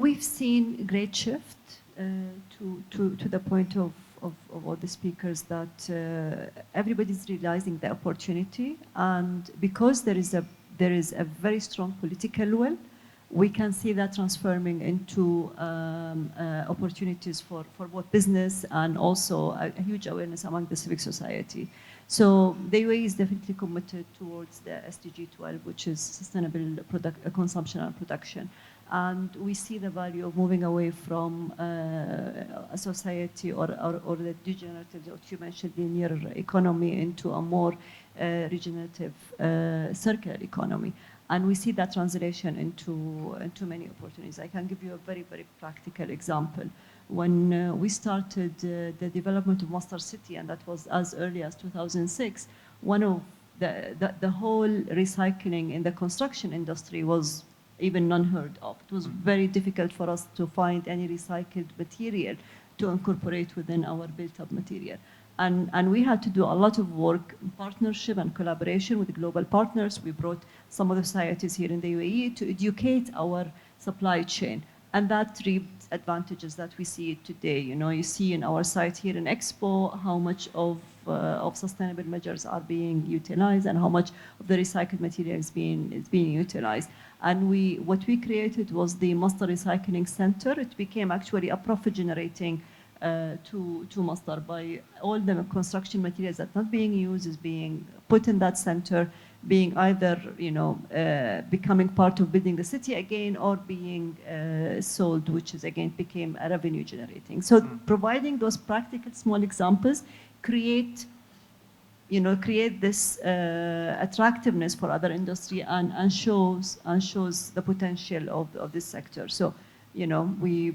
We've seen a great shift to the point of all the speakers that everybody's realizing the opportunity, and because there is a very strong political will, we can see that transforming into opportunities for both business and also a huge awareness among the civic society. So the UAE is definitely committed towards the SDG 12, which is sustainable consumption and production. And we see the value of moving away from a society or the degenerative, what you mentioned, linear economy, into a more regenerative circular economy. And we see that translation into many opportunities. I can give you a very, very practical example. When we started the development of Master City, and that was as early as 2006, one of the whole recycling in the construction industry was even unheard of. It was very difficult for us to find any recycled material to incorporate within our built-up material. And we had to do a lot of work in partnership and collaboration with global partners. We brought some of the societies here in the UAE to educate our supply chain. And that reaped advantages that we see today. You know, you see in our site here in Expo how much of sustainable measures are being utilized and how much of the recycled material is being utilized. And what we created was the Master Recycling Center. It became actually a profit generating to Master, by all the construction materials that are not being used is being put in that center, being either becoming part of building the city again, or being sold, which is again became a revenue generating. So providing those practical small examples create this attractiveness for other industry and shows the potential of this sector. So we,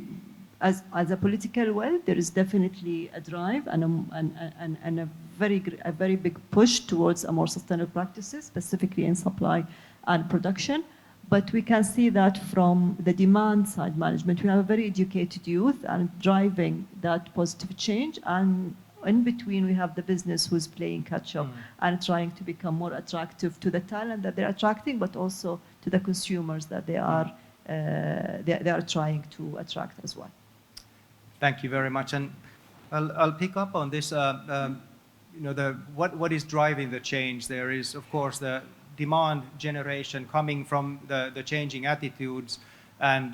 as a political will, there is definitely a drive and a very big push towards a more sustainable practices, specifically in supply and production. But we can see that from the demand side management, we have a very educated youth and driving that positive change. And in between, we have the business who's playing catch up and trying to become more attractive to the talent that they're attracting, but also to the consumers that they are trying to attract as well. Thank you very much. And I'll pick up on this. What is driving the change? There is, of course, the demand generation coming from the changing attitudes and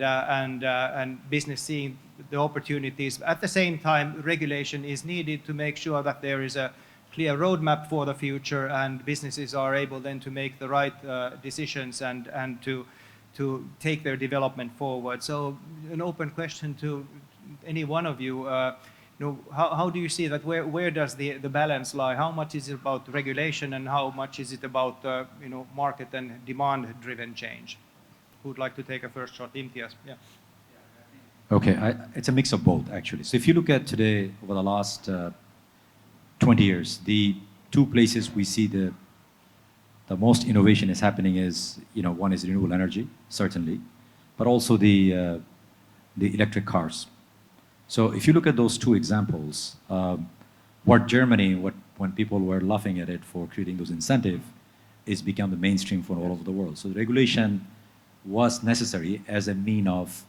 business seeing the opportunities. At the same time, regulation is needed to make sure that there is a clear roadmap for the future and businesses are able then to make the right decisions and to take their development forward. So an open question to any one of you. How do you see that? Where does the balance lie? How much is it about regulation and how much is it about market and demand-driven change? Who would like to take a first shot? Imtiaz. Yeah. Okay, it's a mix of both actually. So if you look at today, over the last 20 years, the two places we see the most innovation is happening is, one is renewable energy, certainly, but also the electric cars. So if you look at those two examples, what Germany, when people were laughing at it for creating those incentives, is become the mainstream for all over the world. So the regulation was necessary as a mean of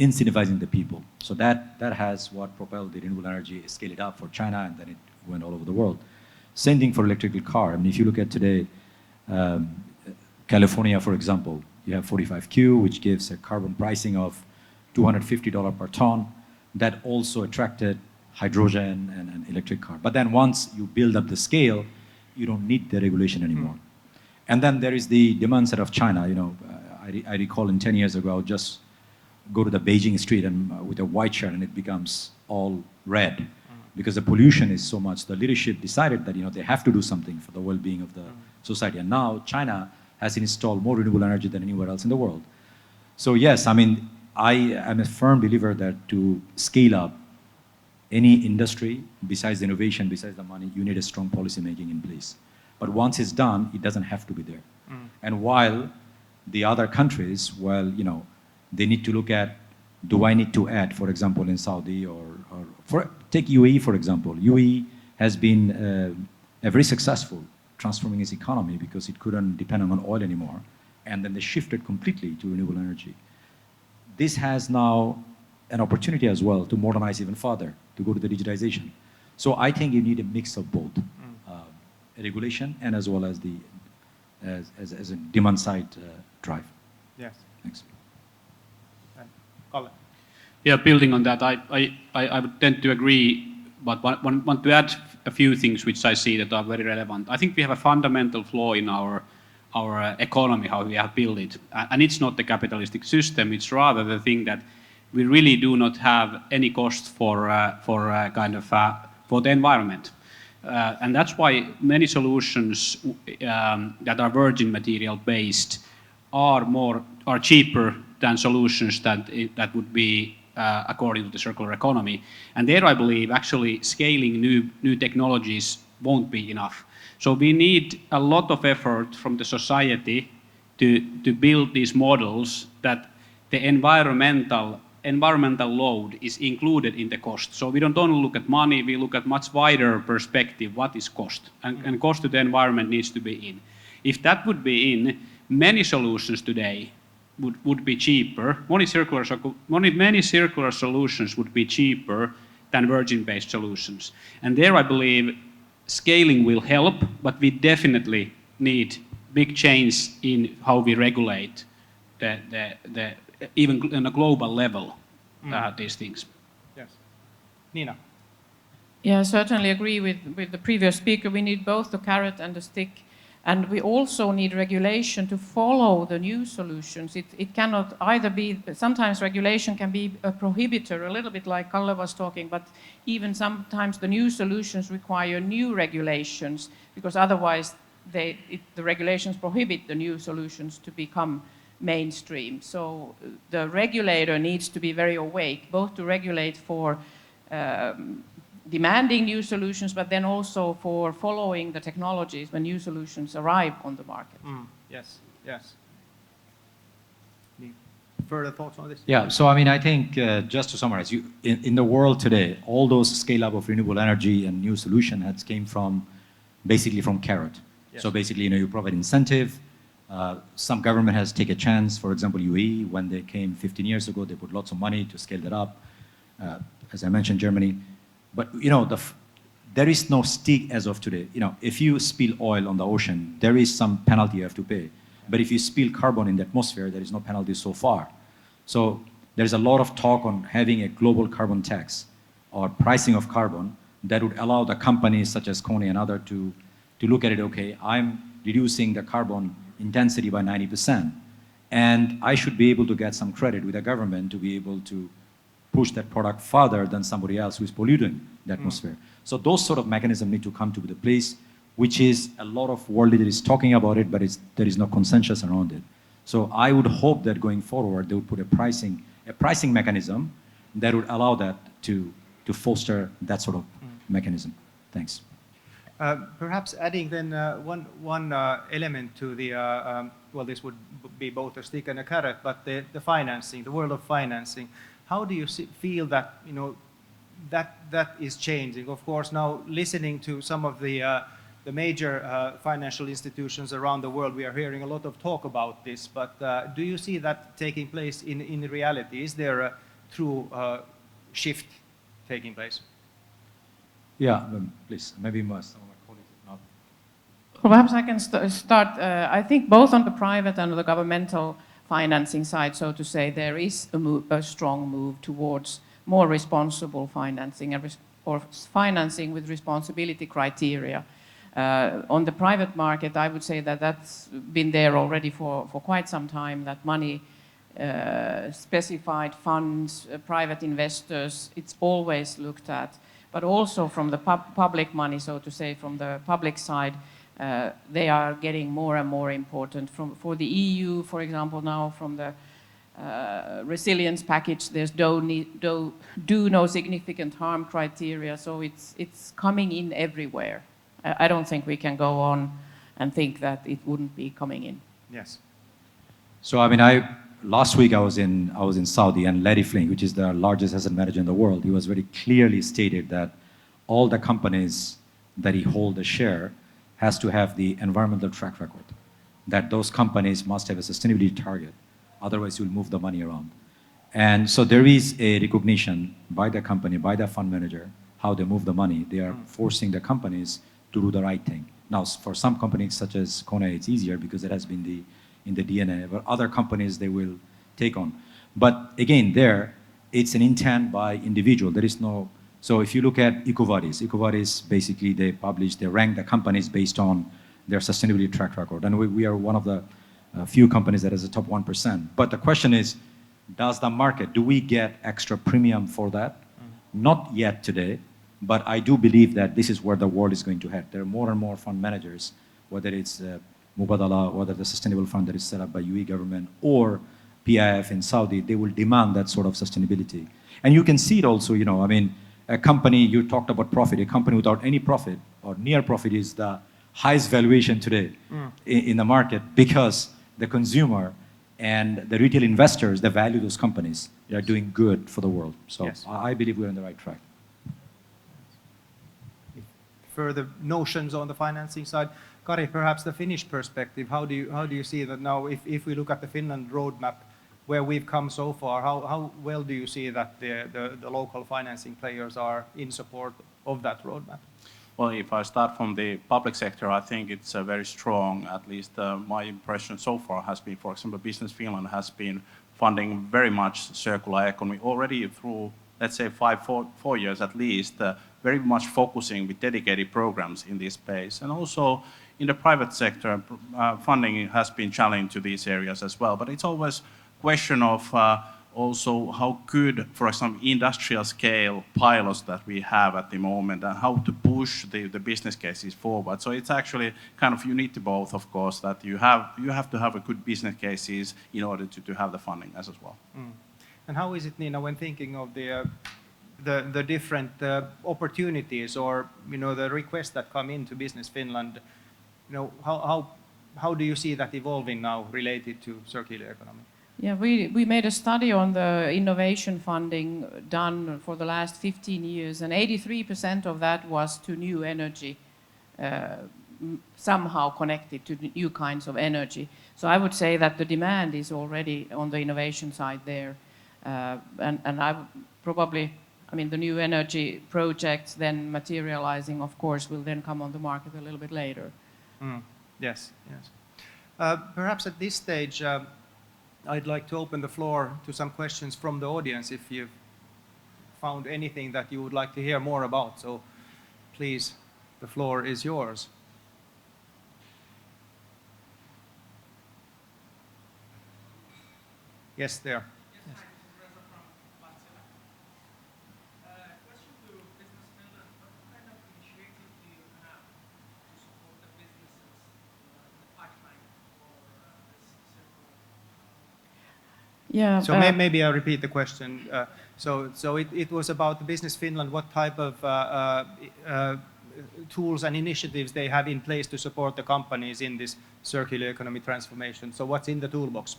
incentivizing the people. So that has what propelled the renewable energy, scale it up for China, and then it went all over the world. Same thing for electrical car. I mean, if you look at today, California, for example, you have 45Q, which gives a carbon pricing of $250 per ton. That also attracted hydrogen and electric car. But then once you build up the scale, you don't need the regulation anymore. And then there is the demand side of China. I recall in 10 years ago, I would just go to the Beijing street and with a white shirt and it becomes all red because the pollution is so much. The leadership decided that they have to do something for the well-being of the society. And now China has installed more renewable energy than anywhere else in the world. So yes, I mean, I am a firm believer that to scale up any industry, besides the innovation, besides the money, you need a strong policy making in place. But once it's done, it doesn't have to be there. And while the other countries, they need to look at, do I need to add, for example, in Saudi take UAE, for example. UAE has been very successful transforming its economy because it couldn't depend on oil anymore. And then they shifted completely to renewable energy. this has now an opportunity as well to modernize even further, to go to the digitization. So I think you need a mix of both, regulation and as well as the as a demand side drive. Yes. Thanks. And Kalle. Yeah, building on that, I would tend to agree, but want to add a few things which I see that are very relevant. I think we have a fundamental flaw in our economy, how we have built it, and it's not the capitalistic system. It's rather the thing that we really do not have any cost for the environment. And that's why many solutions that are virgin material based are cheaper than solutions that would be according to the circular economy. And there I believe actually scaling new technologies won't be enough. So we need a lot of effort from the society to build these models that the environmental load is included in the cost. So we don't only look at money, we look at much wider perspective, what is cost? And cost to the environment needs to be in. If that would be in, many solutions today would be cheaper. Many circular solutions would be cheaper than virgin-based solutions. And there I believe scaling will help, but we definitely need big change in how we regulate the even on a global level, these things. Yes. Nina. Yeah, I certainly agree with the previous speaker. We need both the carrot and the stick. And we also need regulation to follow the new solutions. It cannot either be, sometimes regulation can be a prohibitor, a little bit like Kalle was talking, but even sometimes the new solutions require new regulations, because otherwise the regulations prohibit the new solutions to become mainstream. So the regulator needs to be very awake, both to regulate for demanding new solutions, but then also for following the technologies when new solutions arrive on the market. Yes, yes. Any further thoughts on this? Yeah, so I mean, I think just to summarize, in the world today, all those scale up of renewable energy and new solution has came from basically from carrot. Yes. So basically, you provide incentive. Some government has taken a chance. For example, UAE, when they came 15 years ago, they put lots of money to scale that up. As I mentioned, Germany. But there is no stick as of today. If you spill oil on the ocean, there is some penalty you have to pay. But if you spill carbon in the atmosphere, there is no penalty so far. So there's a lot of talk on having a global carbon tax or pricing of carbon that would allow the companies such as Kone and other to look at it. Okay, I'm reducing the carbon intensity by 90%, and I should be able to get some credit with the government to be able to push that product further than somebody else who is polluting the atmosphere. So those sort of mechanisms need to come to the place, which is a lot of world leaders talking about it, but there is no consensus around it. So I would hope that going forward, they would put a pricing mechanism that would allow that to foster that sort of mechanism. Thanks. Perhaps adding then one element to the, well, this would be both a stick and a carrot, but the financing, the world of financing. How do you feel that, that is changing? Of course, now listening to some of the major financial institutions around the world, we are hearing a lot of talk about this, but do you see that taking place in reality? Is there a true shift taking place? Yeah, please, maybe some of my colleagues not. Well, perhaps I can start. I think both on the private and the governmental financing side, so to say, there is a strong move towards more responsible financing or financing with responsibility criteria. On the private market, I would say that that's been there already for quite some time, that money, specified funds, private investors, it's always looked at. But also from the public money, so to say, from the public side, they are getting more and more important. For the EU, for example, now from the resilience package, there's do no significant harm criteria, so it's coming in everywhere. I don't think we can go on and think that it wouldn't be coming in. Yes. So I mean, last week I was in Saudi, and Larry Flink, which is the largest asset manager in the world, he was very clearly stated that all the companies that he hold a share has to have the environmental track record, that those companies must have a sustainability target, otherwise you'll move the money around. And so there is a recognition by the company, by the fund manager, how they move the money. They are forcing the companies to do the right thing. Now, for some companies such as Kone, it's easier because it has been in the DNA, but other companies they will take on. But again, there, it's an intent by individual. There is no, so if you look at EcoVadis basically they rank the companies based on their sustainability track record. And we are one of the few companies that is a top 1%. But the question is, does the market, do we get extra premium for that? Not yet today, but I do believe that this is where the world is going to head. There are more and more fund managers, whether it's Mubadala, whether the sustainable fund that is set up by UAE government or PIF in Saudi, they will demand that sort of sustainability. And you can see it also, you know, I mean, a company, you talked about profit, a company without any profit or near profit is the highest valuation today in the market because the consumer and the retail investors, they value those companies. They are doing good for the world. So Yes. I believe we're on the right track. Further notions on the financing side. Kari, perhaps the Finnish perspective, how do you see that now if we look at the Finland roadmap, where we've come so far, how well do you see that the local financing players are in support of that roadmap? Well, if I start from the public sector, I think it's very strong. At least my impression so far has been, for example, Business Finland has been funding very much circular economy already through, let's say, 4 years at least, very much focusing with dedicated programs in this space. And also in the private sector, funding has been challenging to these areas as well. But it's always question of also how good, for example, industrial scale pilots that we have at the moment and how to push the business cases forward. So it's actually kind of you need to both, of course, that you have to have a good business cases in order to have the funding as well. And how is it, Nina, when thinking of the different opportunities or, you know, the requests that come into Business Finland, you know, how do you see that evolving now related to circular economy? Yeah, we made a study on the innovation funding done for the last 15 years, and 83% of that was to new energy, somehow connected to new kinds of energy. So I would say that the demand is already on the innovation side there. And I would probably, I mean, the new energy projects then materializing, of course, will then come on the market a little bit later. Yes, yes. Perhaps at this stage, I'd like to open the floor to some questions from the audience if you've found anything that you would like to hear more about. So please, the floor is yours. Yes, there. Yeah. So maybe I'll repeat the question. So it was about the Business Finland, what type of tools and initiatives they have in place to support the companies in this circular economy transformation. So what's in the toolbox?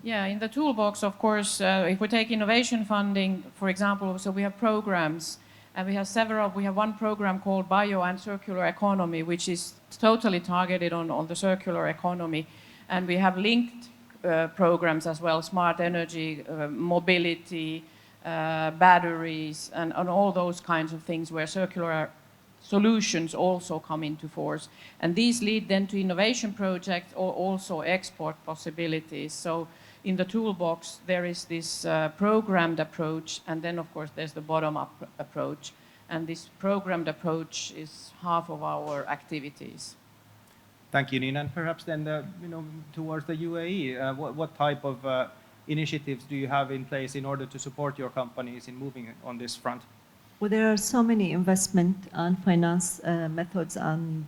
Yeah, in the toolbox, of course, if we take innovation funding, for example, so we have programs, and we have several. We have one program called Bio and Circular Economy, which is totally targeted on the circular economy, and we have linked programs as well, smart energy, mobility, batteries, and all those kinds of things where circular solutions also come into force. And these lead then to innovation projects or also export possibilities. So in the toolbox, there is this programmed approach, and then of course there's the bottom-up approach. And this programmed approach is half of our activities. Thank you, Nina. And perhaps then, towards the UAE, what type of initiatives do you have in place in order to support your companies in moving on this front? Well, there are so many investment and finance methods and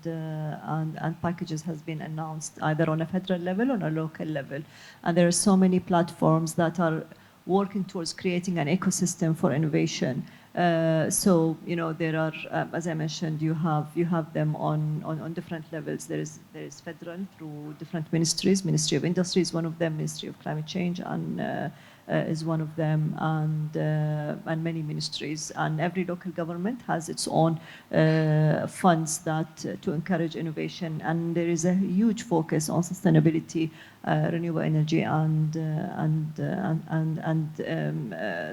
packages has been announced either on a federal level or on a local level. And there are so many platforms that are working towards creating an ecosystem for innovation. So, there are, as I mentioned, you have them on different levels. There is federal through different ministries. Ministry of Industry is one of them, Ministry of Climate Change and is one of them, and many ministries. And every local government has its own funds that to encourage innovation. And there is a huge focus on sustainability, renewable energy, and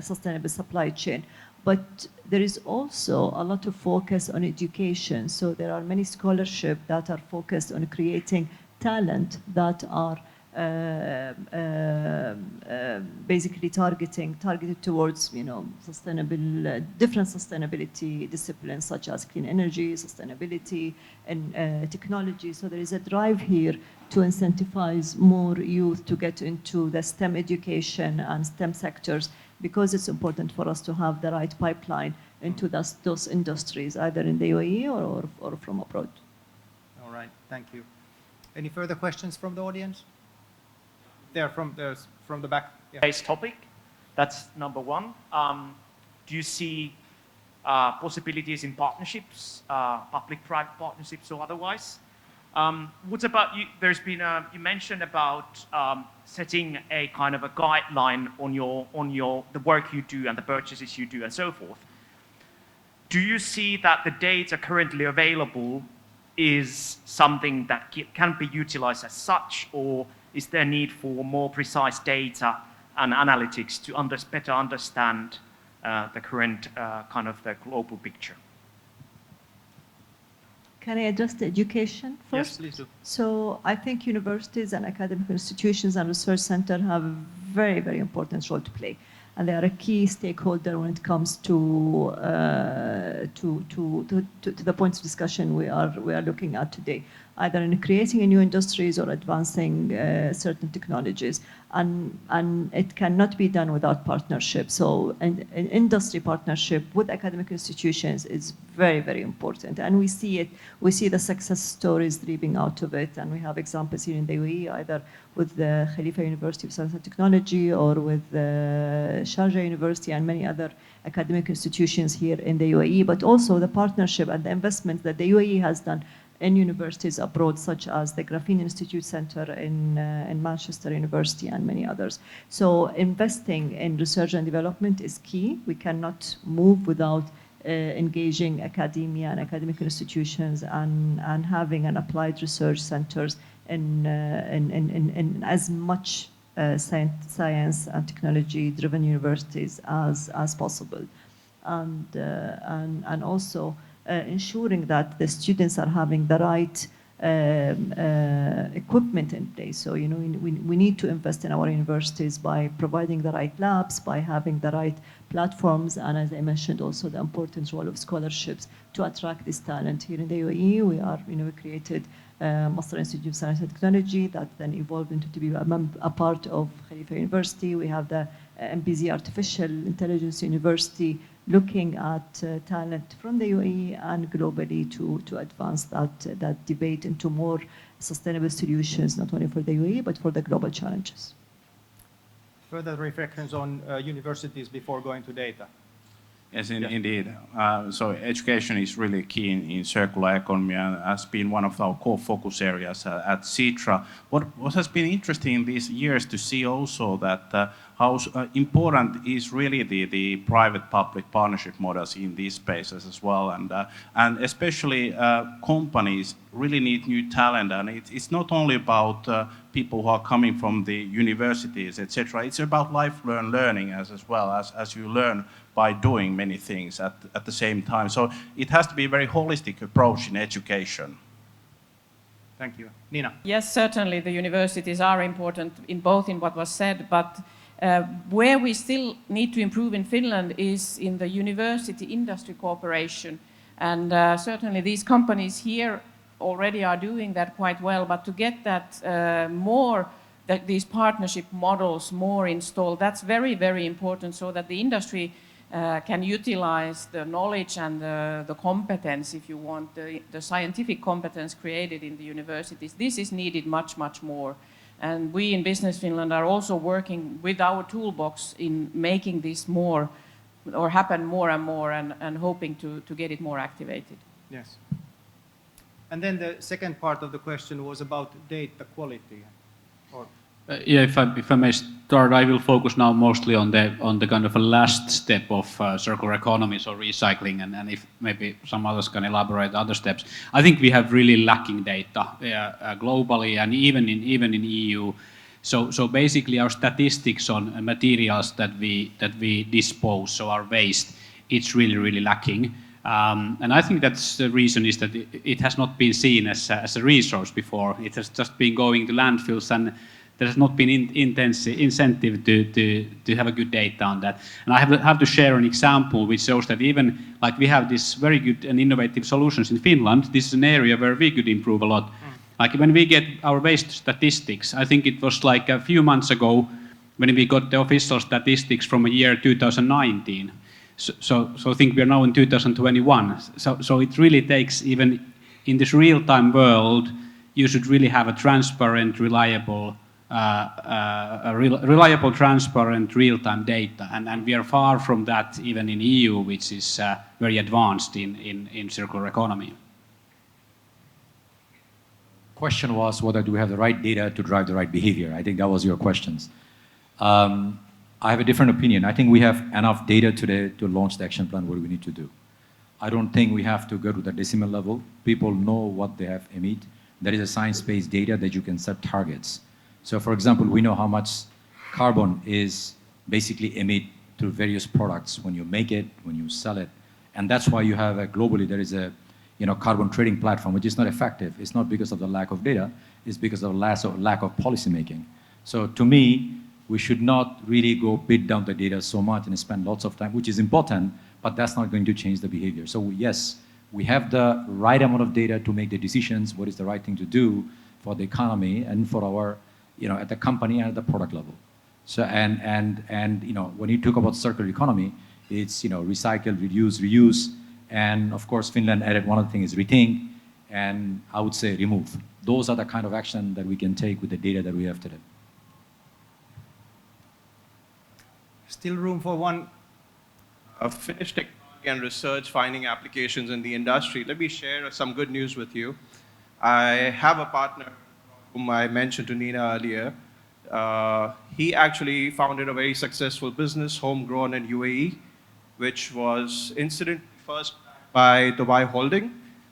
sustainable supply chain. But there is also a lot of focus on education. So there are many scholarships that are focused on creating talent that are basically targeted towards, you know, sustainable, different sustainability disciplines such as clean energy, sustainability, and technology. So there is a drive here to incentivize more youth to get into the STEM education and STEM sectors, because it's important for us to have the right pipeline into those industries, either in the UAE or from abroad. All right, thank you. Any further questions from the audience? From the back. Yeah. Today's topic, that's number one. Do you see possibilities in partnerships, public-private partnerships or otherwise? What about you? There's been you mentioned about setting a kind of a guideline on the work you do and the purchases you do and so forth. Do you see that the data currently available is something that can be utilized as such, or is there need for more precise data and analytics to better understand the current kind of the global picture? Can I address the education first? Yes, please do. So I think universities and academic institutions and research centers have a very, very important role to play. And they are a key stakeholder when it comes to the points of discussion we are looking at today, either in creating new industries or advancing certain technologies. And it cannot be done without partnership. So an industry partnership with academic institutions is very, very important. And we see it, we see the success stories leaping out of it. And we have examples here in the UAE, either with the Khalifa University of Science and Technology or with the Sharjah University and many other academic institutions here in the UAE, but also the partnership and the investment that the UAE has done in universities abroad, such as the Graphene Institute Center in Manchester University and many others. So investing in research and development is key. We cannot move without engaging academia and academic institutions and having an applied research centers in as much science and technology driven universities as possible. And also ensuring that the students are having the right equipment in place. So, you know, we need to invest in our universities by providing the right labs, by having the right platforms, and as I mentioned, also the important role of scholarships to attract this talent. Here in the UAE, we created Masr Institute of Science and Technology that then evolved into to be a part of Khalifa University. We have the MPZ Artificial Intelligence University looking at talent from the UAE and globally to advance that debate into more sustainable solutions, not only for the UAE, but for the global challenges. Further reflections on universities before going to data? Yes, indeed. So education is really key in circular economy and has been one of our core focus areas at Sitra. What has been interesting in these years to see also that how important is really the private-public partnership models in these spaces as well, and especially companies really need new talent, and it's not only about people who are coming from the universities, etc. It's about lifelong learning as well as you learn by doing many things at the same time. So it has to be a very holistic approach in education. Thank you. Nina? Yes, certainly the universities are important in both in what was said, but where we still need to improve in Finland is in the university industry cooperation. And certainly these companies here already are doing that quite well, but to get that these partnership models more installed, that's very, very important so that the industry can utilize the knowledge and the competence, if you want, the scientific competence created in the universities. This is needed much, much more. And we in Business Finland are also working with our toolbox in making this more, or happen more and more, and hoping to get it more activated. Yes. And then the second part of the question was about data quality. Yeah, if I may start, I will focus now mostly on the kind of a last step of circular economy, so recycling, and if maybe some others can elaborate other steps. I think we have really lacking data globally and even in EU. So basically, our statistics on materials that we dispose, so our waste, it's really lacking. And I think that's the reason is that it has not been seen as a resource before. It has just been going to landfills, and there has not been incentive to have a good data on that. And I have to share an example which shows that even like we have this very good and innovative solutions in Finland, this is an area where we could improve a lot. Like when we get our waste statistics, I think it was like a few months ago when we got the official statistics from a year 2019. So I think we are now in 2021. So it really takes, even in this real-time world, you should really have a transparent, reliable, transparent, real-time data. And we are far from that even in EU, which is very advanced in circular economy. Question was whether do we have the right data to drive the right behavior. I think that was your questions. I have a different opinion. I think we have enough data today to launch the action plan, what we need to do. I don't think we have to go to the decimal level. People know what they have emit. There is a science-based data that you can set targets. So for example, we know how much carbon is basically emit through various products when you make it, when you sell it. And that's why you have globally, there is a carbon trading platform, which is not effective. It's not because of the lack of data, it's because of the lack of policy making. So to me, we should not really go bid down the data so much and spend lots of time, which is important, but that's not going to change the behavior. So yes, we have the right amount of data to make the decisions, what is the right thing to do for the economy and for our, at the company and at the product level. So, and when you talk about circular economy, it's, recycle, reduce, reuse, and of course, Finland added one of the things is rethink, and I would say remove. Those are the kind of action that we can take with the data that we have today. Still room for one. Finnish technology and research finding applications in the industry. Let me share some good news with you. I have a partner whom I mentioned to Nina earlier. He actually founded a very successful business, homegrown in UAE, which was incident first by Dubai Holding,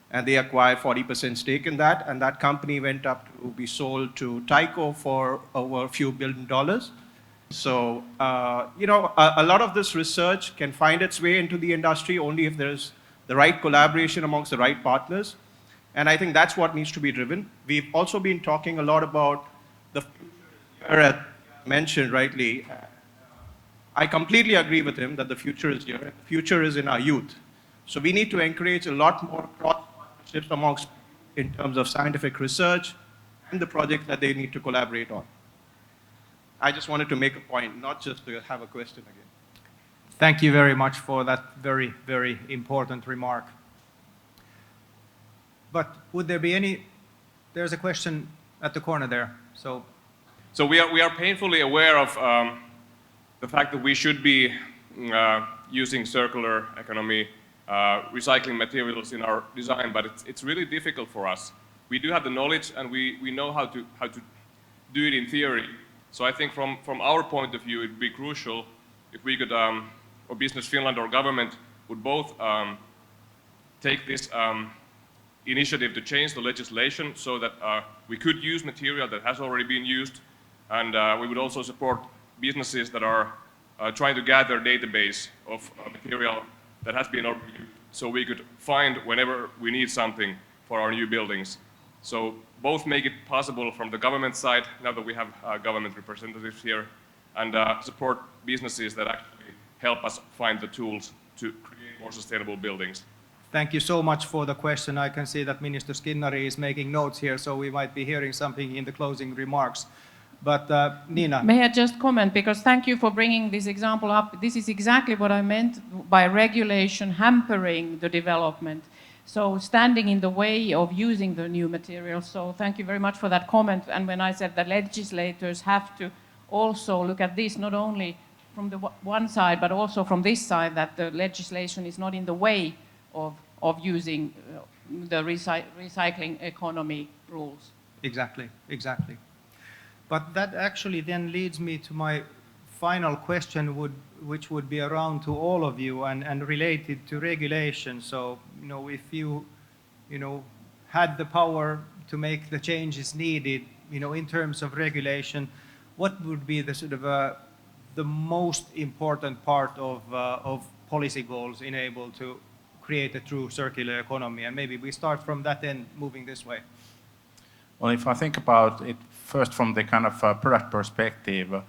and they acquired 40% stake in that, and that company went up to be sold to Tyco for over a few $1 billion. So, a lot of this research can find its way into the industry only if there's the right collaboration amongst the right partners. And I think that's what needs to be driven. We've also been talking a lot about the future, as mentioned rightly. I completely agree with him that the future is here. The future is in our youth. So we need to encourage a lot more cross-partnerships amongst in terms of scientific research and the projects that they need to collaborate on. I just wanted to make a point, not just to have a question again. Thank you very much for that very, very important remark. But would there be any, there's a question at the corner there, so. So we are painfully aware of the fact that we should be using circular economy, recycling materials in our design, but it's really difficult for us. We do have the knowledge and we know how to do it in theory. So I think from our point of view, it would be crucial if we could, or Business Finland or government would both take this initiative to change the legislation so that we could use material that has already been used, and we would also support businesses that are trying to gather a database of material that has been already used, so we could find whenever we need something for our new buildings. So both make it possible from the government side, now that we have government representatives here, and support businesses that actually help us find the tools to create more sustainable buildings. Thank you so much for the question. I can see that Minister Skinnari is making notes here, so we might be hearing something in the closing remarks. But Nina. May I just comment, because thank you for bringing this example up. This is exactly what I meant by regulation hampering the development. So standing in the way of using the new materials. So thank you very much for that comment. And when I said that legislators have to also look at this, not only from the one side, but also from this side, that the legislation is not in the way of using the recycling economy rules. Exactly, exactly. But that actually then leads me to my final question, which would be around to all of you and related to regulation. So, if you had the power to make the changes needed, in terms of regulation, what would be the sort of the most important part of policy goals in able to create a true circular economy? And maybe we start from that end, moving this way. Well, if I think about it first from the kind of product perspective,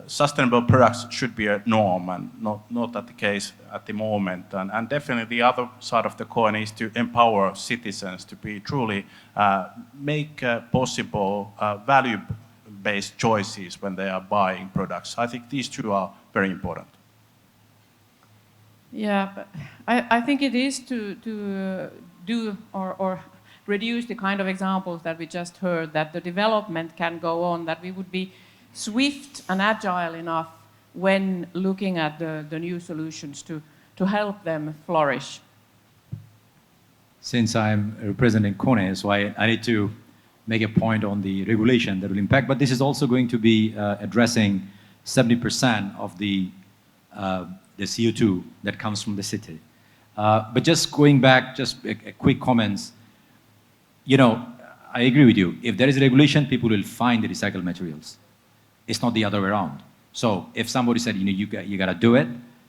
sustainable products should be a norm and not at the case at the moment. And definitely the other side of the coin is to empower citizens to be truly make possible value-based choices when they are buying products. I think these two are very important. Yeah, but I think it is to do or reduce the kind of examples that we just heard, that the development can go on, that we would be swift and agile enough when looking at the new solutions to help them flourish. Since I'm representing KONE, so I need to make a point on the regulation that will impact, but this is also going to be addressing 70% of the CO2 that comes from the city. But just going back, just a quick comments, I agree with you. If there is a regulation, people will find the recycled materials. It's not the other way around. So if somebody said, you got to do it,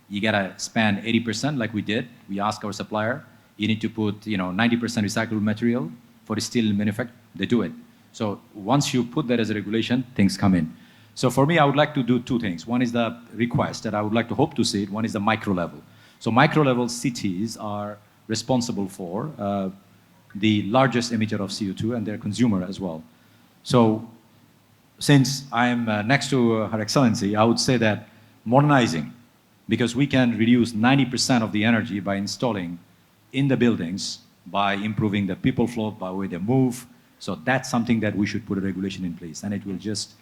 you got to spend 80% like we did. We ask our supplier, you need to put 90% recyclable material for the steel manufacturer. They do it. So once you put that as a regulation, things come in. So for me, I would like to do two things. One is the request that I would like to hope to see it. One is the micro level. So micro level cities are responsible for the largest emitter of CO2 and their consumer as well. So since I'm next to Her Excellency, I would say that modernizing, because we can reduce 90% of the energy by installing in the buildings, by improving the people flow, by the way they move. So that's something that we should put a regulation in place, and it will just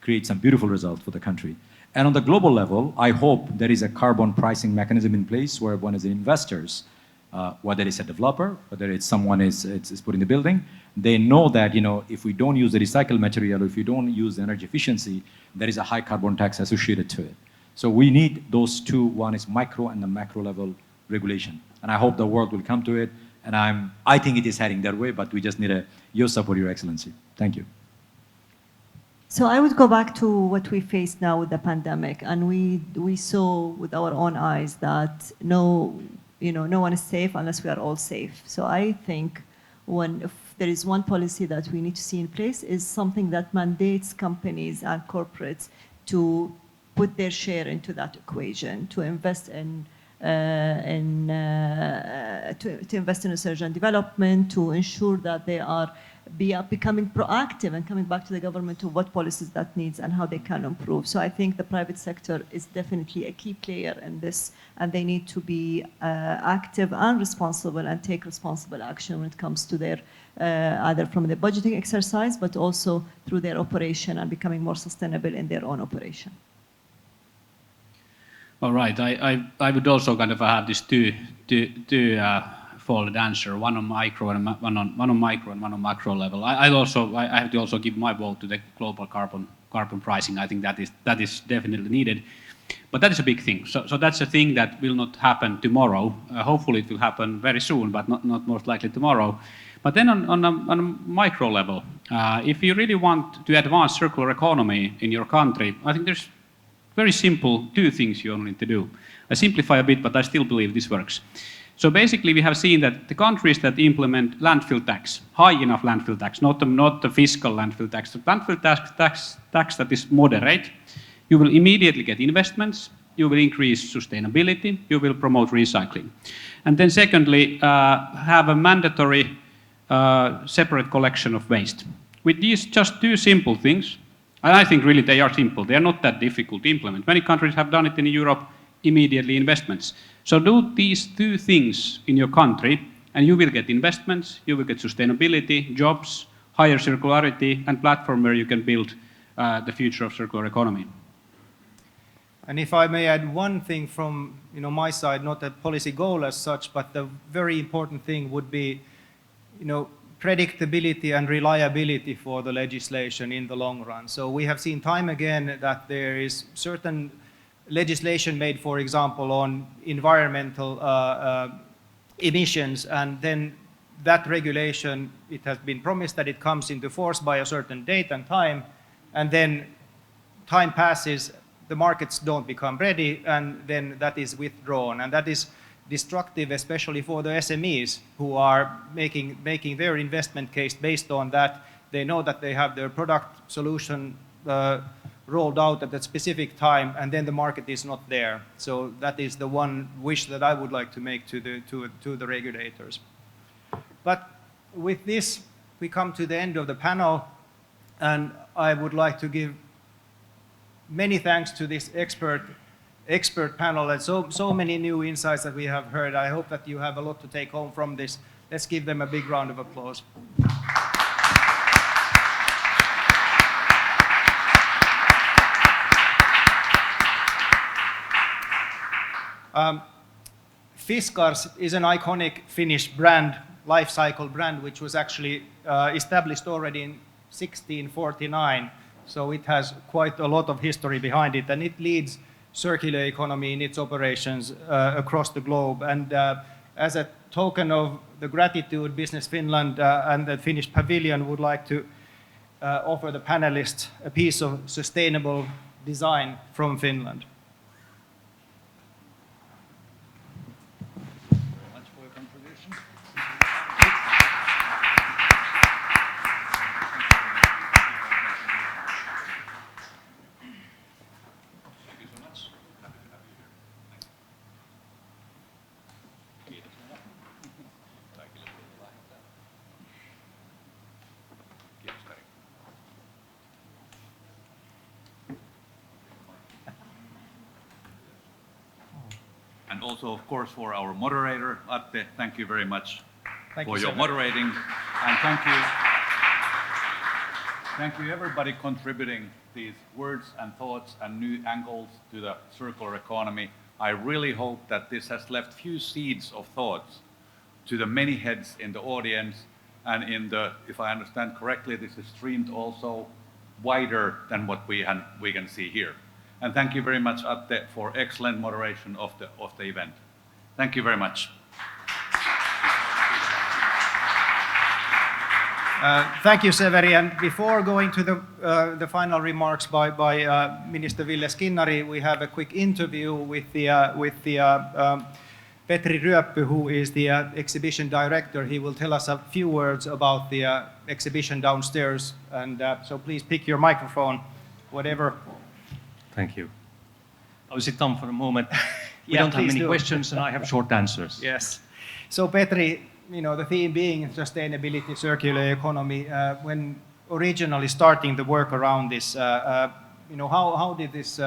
create some beautiful results for the country. And on the global level, I hope there is a carbon pricing mechanism in place where one is investors, whether it's a developer, whether it's someone is putting the building, they know that if we don't use the recycled material, or if we don't use the energy efficiency, there is a high carbon tax associated to it. So we need those two. One is micro and the macro level regulation. And I hope the world will come to it. And I think it is heading that way, but we just need your support, Your Excellency. Thank you. So I would go back to what we face now with the pandemic, and we saw with our own eyes that no one is safe unless we are all safe. So I think if there is one policy that we need to see in place, is something that mandates companies and corporates to put their share into that equation, to invest in research and development, to ensure that they are becoming proactive and coming back to the government to what policies that needs and how they can improve. So I think the private sector is definitely a key player in this, and they need to be active and responsible and take responsible action when it comes to their either from the budgeting exercise, but also through their operation and becoming more sustainable in their own operation. All right, I would also kind of have this two-fold answer, one on micro and one on macro level. I have to also give my vote to the global carbon pricing. I think that is definitely needed, but that is a big thing. So that's a thing that will not happen tomorrow. Hopefully it will happen very soon, but not most likely tomorrow. But then on a micro level, if you really want to advance circular economy in your country, I think there's very simple two things you only need to do. I simplify a bit, but I still believe this works. So basically, we have seen that the countries that implement landfill tax, high enough landfill tax, not the fiscal landfill tax, the landfill tax that is moderate, you will immediately get investments, you will increase sustainability, you will promote recycling. And then secondly, have a mandatory separate collection of waste. With these just two simple things, and I think really they are simple, they are not that difficult to implement. Many countries have done it in Europe, immediately investments. So do these two things in your country, and you will get investments, you will get sustainability, jobs, higher circularity, and platform where you can build the future of circular economy. And if I may add one thing from my side, not a policy goal as such, but the very important thing would be, predictability and reliability for the legislation in the long run. So we have seen time again that there is certain legislation made, for example, on environmental emissions, and then that regulation, it has been promised that it comes into force by a certain date and time, and then time passes, the markets don't become ready, and then that is withdrawn. And that is destructive, especially for the SMEs who are making their investment case based on that. They know that they have their product solution rolled out at a specific time, and then the market is not there. So that is the one wish that I would like to make to the regulators. But with this, we come to the end of the panel, and I would like to give many thanks to this expert panel, and so many new insights that we have heard. I hope that you have a lot to take home from this. Let's give them a big round of applause. Fiskars is an iconic Finnish brand, life cycle brand, which was actually established already in 1649. So it has quite a lot of history behind it, and it leads circular economy in its operations across the globe. And as a token of the gratitude, Business Finland and the Finnish Pavilion would like to offer the panelists a piece of sustainable design from Finland. And also, of course, for our moderator, Atte, thank you very much for your sir. moderating. And thank you everybody contributing these words and thoughts and new angles to the circular economy. I really hope that this has left few seeds of thoughts to the many heads in the audience, and if I understand correctly, this is streamed also wider than what we can see here. And thank you very much, Atte, for excellent moderation of the event. Thank you very much. Thank you, Severi. And before going to the final remarks by Minister Ville Skinnari, we have a quick interview with Petri Ryöppy, who is the exhibition director. He will tell us a few words about the exhibition downstairs. And so please pick your microphone, whatever. Thank you. I'll sit down for a moment. We Yeah, don't have please many do. questions, and I have short answers. Yes. So Petri, the theme being sustainability, circular economy. When originally starting the work around this, how did this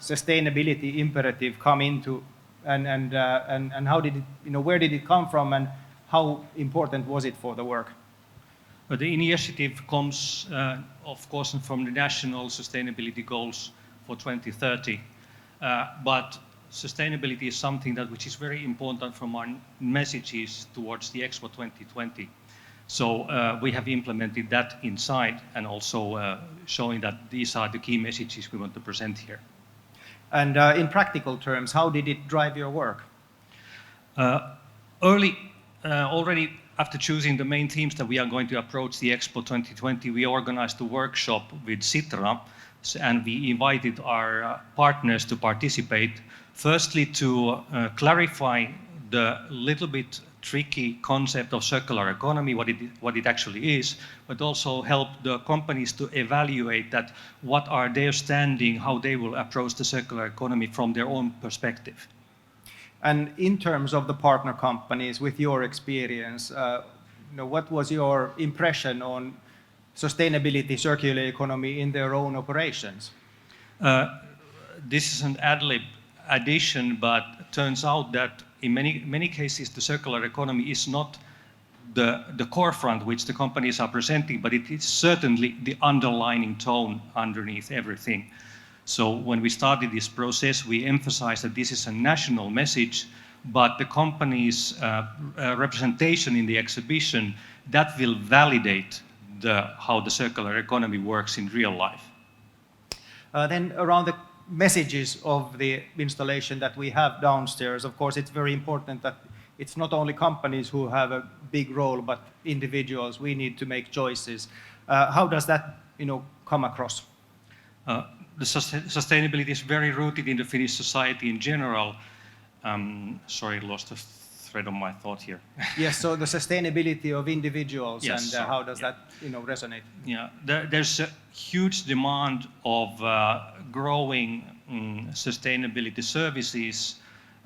sustainability imperative come into, and how did it, where did it come from, and how important was it for the work? The initiative comes, of course, from the national sustainability goals for 2030, but sustainability is something which is very important from our messages towards the Expo 2020. So we have implemented that inside, and also showing that these are the key messages we want to present here. And in practical terms, how did it drive your work? Already after choosing the main themes that we are going to approach the Expo 2020, we organized a workshop with Sitra, and we invited our partners to participate. Firstly, to clarify the little bit tricky concept of circular economy, what it actually is, but also help the companies to evaluate that what are their standing, how they will approach the circular economy from their own perspective. And in terms of the partner companies, with your experience, what was your impression on sustainability, circular economy in their own operations? This is an ad-lib addition, but turns out that in many cases the circular economy is not the core front which the companies are presenting, but it is certainly the underlying tone underneath everything. So when we started this process, we emphasized that this is a national message, but the company's representation in the exhibition, that will validate how the circular economy works in real life. Then around the messages of the installation that we have downstairs, of course, it's very important that it's not only companies who have a big role, but individuals. We need to make choices. How does that, come across? The sustainability is very rooted in the Finnish society in general. Sorry, lost the thread of my thought here. Yes, so the sustainability of individuals, yes, and how does that resonate? Yeah, there's a huge demand of growing sustainability services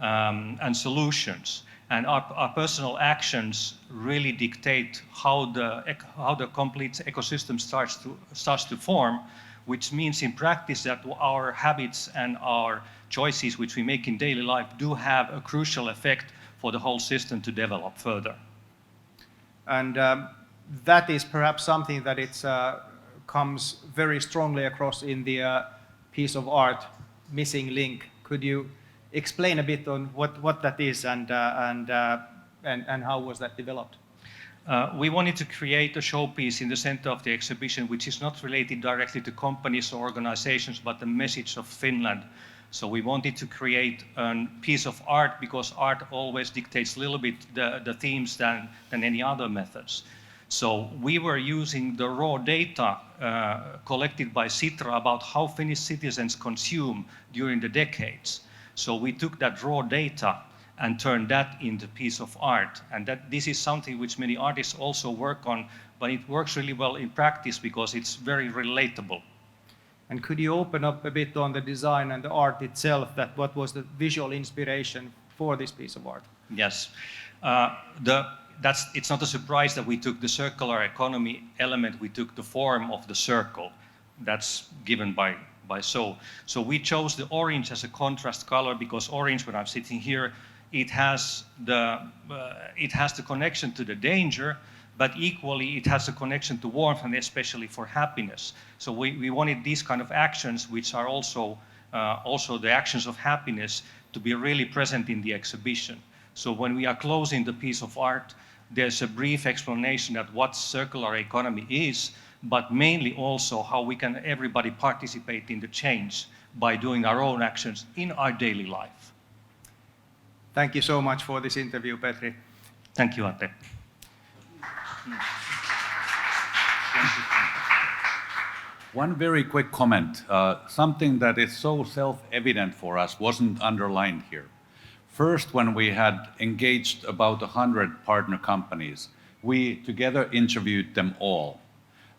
and solutions. And our personal actions really dictate how the complete ecosystem starts to form, which means in practice that our habits and our choices which we make in daily life do have a crucial effect for the whole system to develop further. And that is perhaps something that comes very strongly across in the piece of art, Missing Link. Could you explain a bit on what that is and how was that developed? We wanted to create a showpiece in the center of the exhibition, which is not related directly to companies or organizations, but the message of Finland. So we wanted to create a piece of art because art always dictates a little bit the themes than any other methods. So we were using the raw data collected by Sitra about how Finnish citizens consume during the decades. So we took that raw data and turned that into a piece of art. And this is something which many artists also work on, but it works really well in practice because it's very relatable. And could you open up a bit on the design and the art itself, what was the visual inspiration for this piece of art? Yes. It's not a surprise that we took the circular economy element, we took the form of the circle. That's given by So we chose the orange as a contrast color because orange, when I'm sitting here, it has the connection to the danger, but equally it has a connection to warmth and especially for happiness. So we wanted these kind of actions, which are also the actions of happiness, to be really present in the exhibition. So when we are closing the piece of art, there's a brief explanation of what circular economy is, but mainly also how we can everybody participate in the change by doing our own actions in our daily life. Thank you so much for this interview, Petri. Thank you, Ate. One very quick comment. Something that is so self-evident for us wasn't underlined here. First, when we had engaged about 100 partner companies, we together interviewed them all.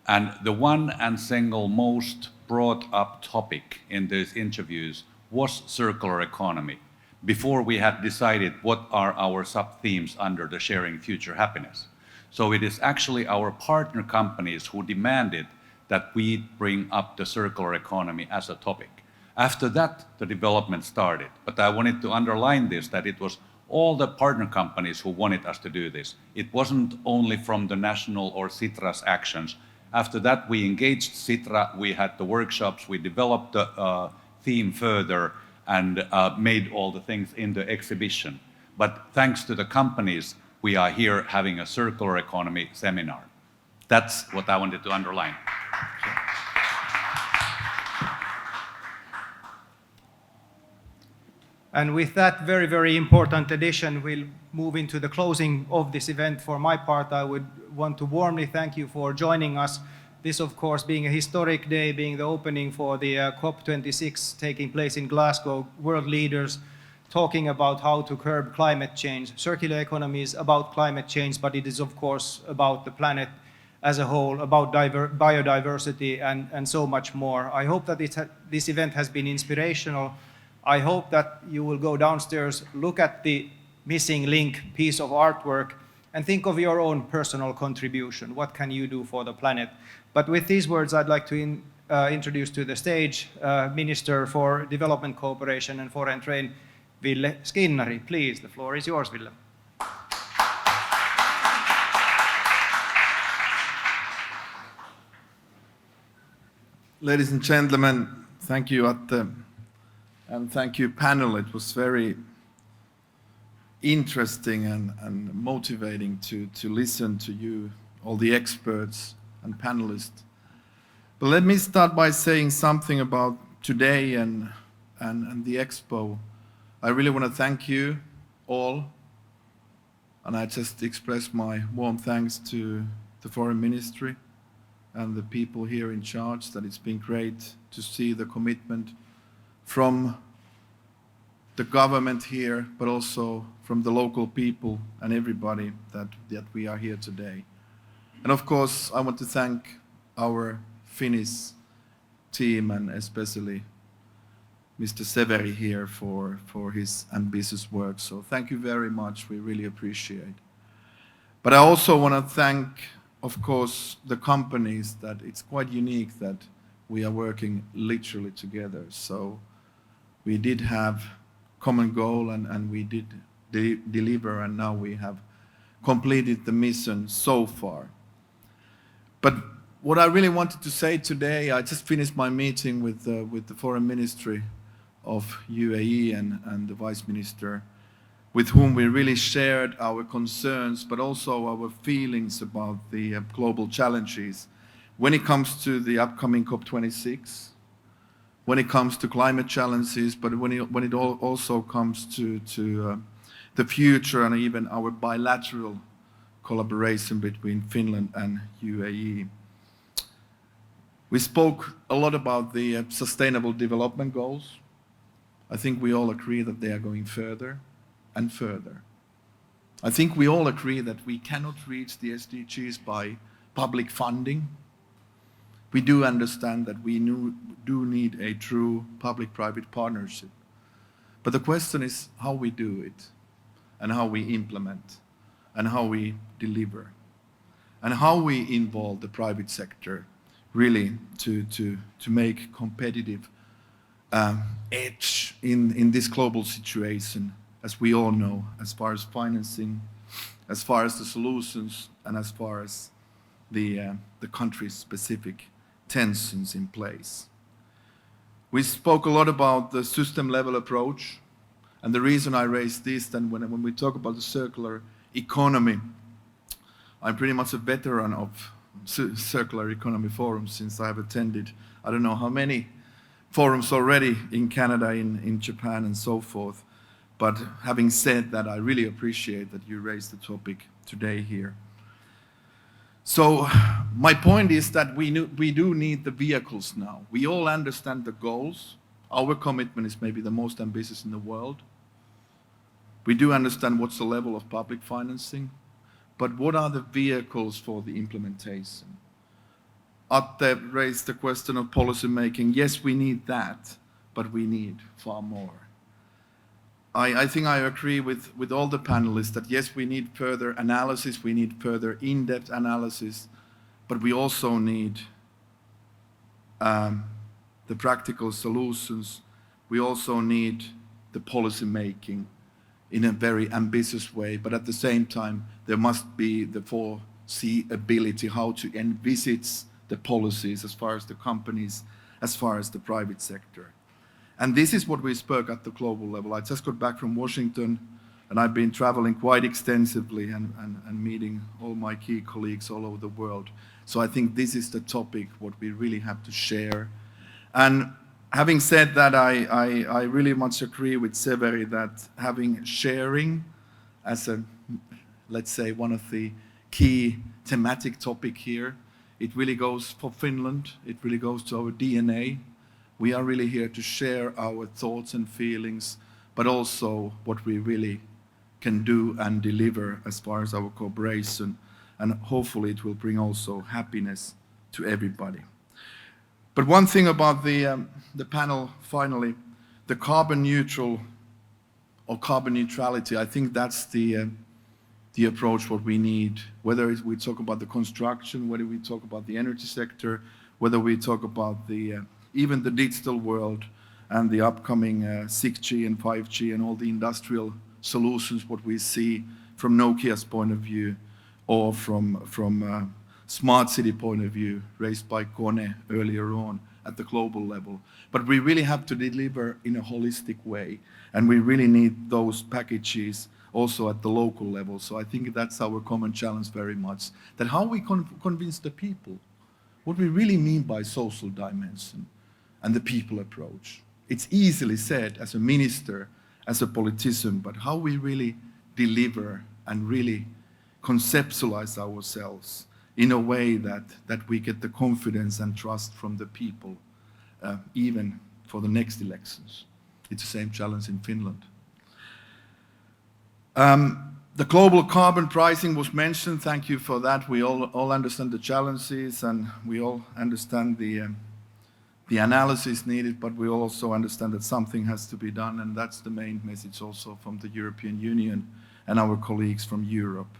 And the one and single most brought up topic in these interviews was circular economy, before we had decided what are our sub-themes under the Sharing Future Happiness. So it is actually our partner companies who demanded that we bring up the circular economy as a topic. After that, the development started. But I wanted to underline this, that it was all the partner companies who wanted us to do this. It wasn't only from the national or Sitra's actions. After that, we engaged Sitra, we had the workshops, we developed the theme further and made all the things in the exhibition. But thanks to the companies, we are here having a circular economy seminar. That's what I wanted to underline. And with that very, very important addition, we'll move into the closing of this event. For my part, I would want to warmly thank you for joining us. This, of course, being a historic day, being the opening for the COP26 taking place in Glasgow, world leaders talking about how to curb climate change. Circular economy is about climate change, but it is, of course, about the planet as a whole, about biodiversity and so much more. I hope that this event has been inspirational. I hope that you will go downstairs, look at the Missing Link piece of artwork, and think of your own personal contribution. What can you do for the planet? But with these words, I'd like to introduce to the stage Minister for Development Cooperation and Foreign Trade, Ville Skinnari. Please, the floor is yours, Ville. Ladies and gentlemen, thank you, Atte, and thank you, panel. It was very interesting and motivating to listen to you, all the experts and panelists. But let me start by saying something about today and the Expo. I really want to thank you all, and I just express my warm thanks to the Foreign Ministry and the people here in charge, that it's been great to see the commitment from the government here, but also from the local people and everybody that we are here today. And of course, I want to thank our Finnish team and especially Mr. Severi here for his ambitious work. So thank you very much, we really appreciate. But I also want to thank, of course, the companies, that it's quite unique that we are working literally together. So we did have common goal and we did deliver, and now we have completed the mission so far. But what I really wanted to say today, I just finished my meeting with the Foreign Ministry of UAE and the Vice Minister, with whom we really shared our concerns, but also our feelings about the global challenges when it comes to the upcoming COP26, when it comes to climate challenges, but when it also comes to the future and even our bilateral collaboration between Finland and UAE. We spoke a lot about the Sustainable Development Goals. I think we all agree that they are going further and further. I think we all agree that we cannot reach the SDGs by public funding. We do understand that we do need a true public-private partnership. But the question is how we do it, and how we implement, and how we deliver, and how we involve the private sector really to make competitive edge in this global situation, as we all know, as far as financing, as far as the solutions, and as far as the country's specific tensions in place. We spoke a lot about the system-level approach, and the reason I raised this, then when we talk about the circular economy, I'm pretty much a veteran of circular economy forums, since I've attended I don't know how many forums already in Canada, in Japan and so forth. But having said that, I really appreciate that you raised the topic today here. So my point is that we do need the vehicles now. We all understand the goals. Our commitment is maybe the most ambitious in the world. We do understand what's the level of public financing, but what are the vehicles for the implementation? Atte raised the question of policy making. Yes, we need that, but we need far more. I think I agree with all the panelists that yes, we need further analysis, we need further in-depth analysis, but we also need the practical solutions. We also need the policy making in a very ambitious way, but at the same time, there must be the foreseeability, how to envisage the policies as far as the companies, as far as the private sector. And this is what we spoke at the global level. I just got back from Washington, and I've been traveling quite extensively and meeting all my key colleagues all over the world. So I think this is the topic, what we really have to share. And having said that, I really much agree with Severi that having sharing as a, let's say, one of the key thematic topic here, it really goes for Finland, it really goes to our DNA. We are really here to share our thoughts and feelings, but also what we really can do and deliver as far as our cooperation, and hopefully it will bring also happiness to everybody. But one thing about the panel, finally, the carbon neutral or carbon neutrality, I think that's the approach what we need, whether we talk about the construction, whether we talk about the energy sector, whether we talk about even the digital world and the upcoming 6G and 5G and all the industrial solutions, what we see from Nokia's point of view or from smart city point of view raised by Kone earlier on at the global level. But we really have to deliver in a holistic way, and we really need those packages also at the local level. So I think that's our common challenge very much, that how we convince the people what we really mean by social dimension and the people approach. It's easily said as a minister, as a politician, but how we really deliver and really conceptualize ourselves in a way that we get the confidence and trust from the people, even for the next elections. It's the same challenge in Finland. The global carbon pricing was mentioned. Thank you for that. We all understand the challenges, and we all understand the analysis needed, but we also understand that something has to be done, and that's the main message also from the European Union and our colleagues from Europe.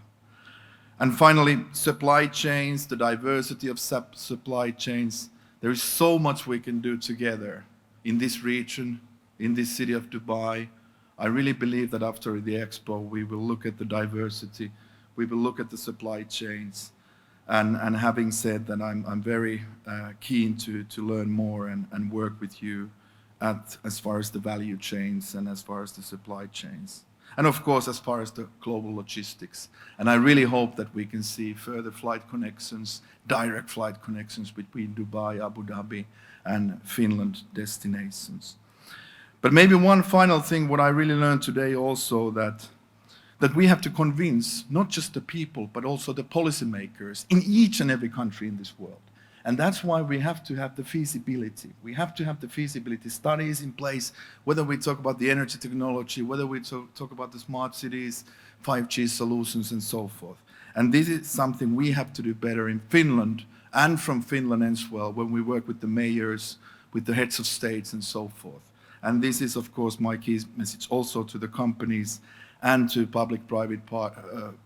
And finally, supply chains, the diversity of supply chains. There is so much we can do together in this region, in this city of Dubai. I really believe that after the Expo, we will look at the diversity, we will look at the supply chains. And having said that, I'm very keen to learn more and work with you as far as the value chains and as far as the supply chains. And of course, as far as the global logistics. And I really hope that we can see further flight connections, direct flight connections between Dubai, Abu Dhabi, and Finland destinations. But maybe one final thing, what I really learned today also, that we have to convince not just the people, but also the policymakers in each and every country in this world. And that's why we have to have the feasibility. We have to have the feasibility studies in place, whether we talk about the energy technology, whether we talk about the smart cities, 5G solutions, and so forth. And this is something we have to do better in Finland and from Finland as well, when we work with the mayors, with the heads of states, and so forth. And this is, of course, my key message also to the companies and to public-private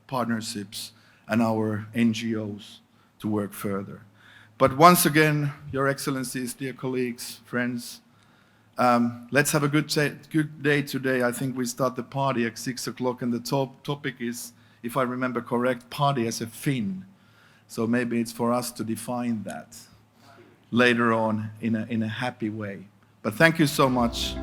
partnerships and our NGOs to work further. But once again, Your Excellencies, dear colleagues, friends, let's have a good day today. I think we start the party at 6 o'clock, and the topic is, if I remember correct, party as a Finn. So maybe it's for us to define that later on in a happy way. But thank you so much.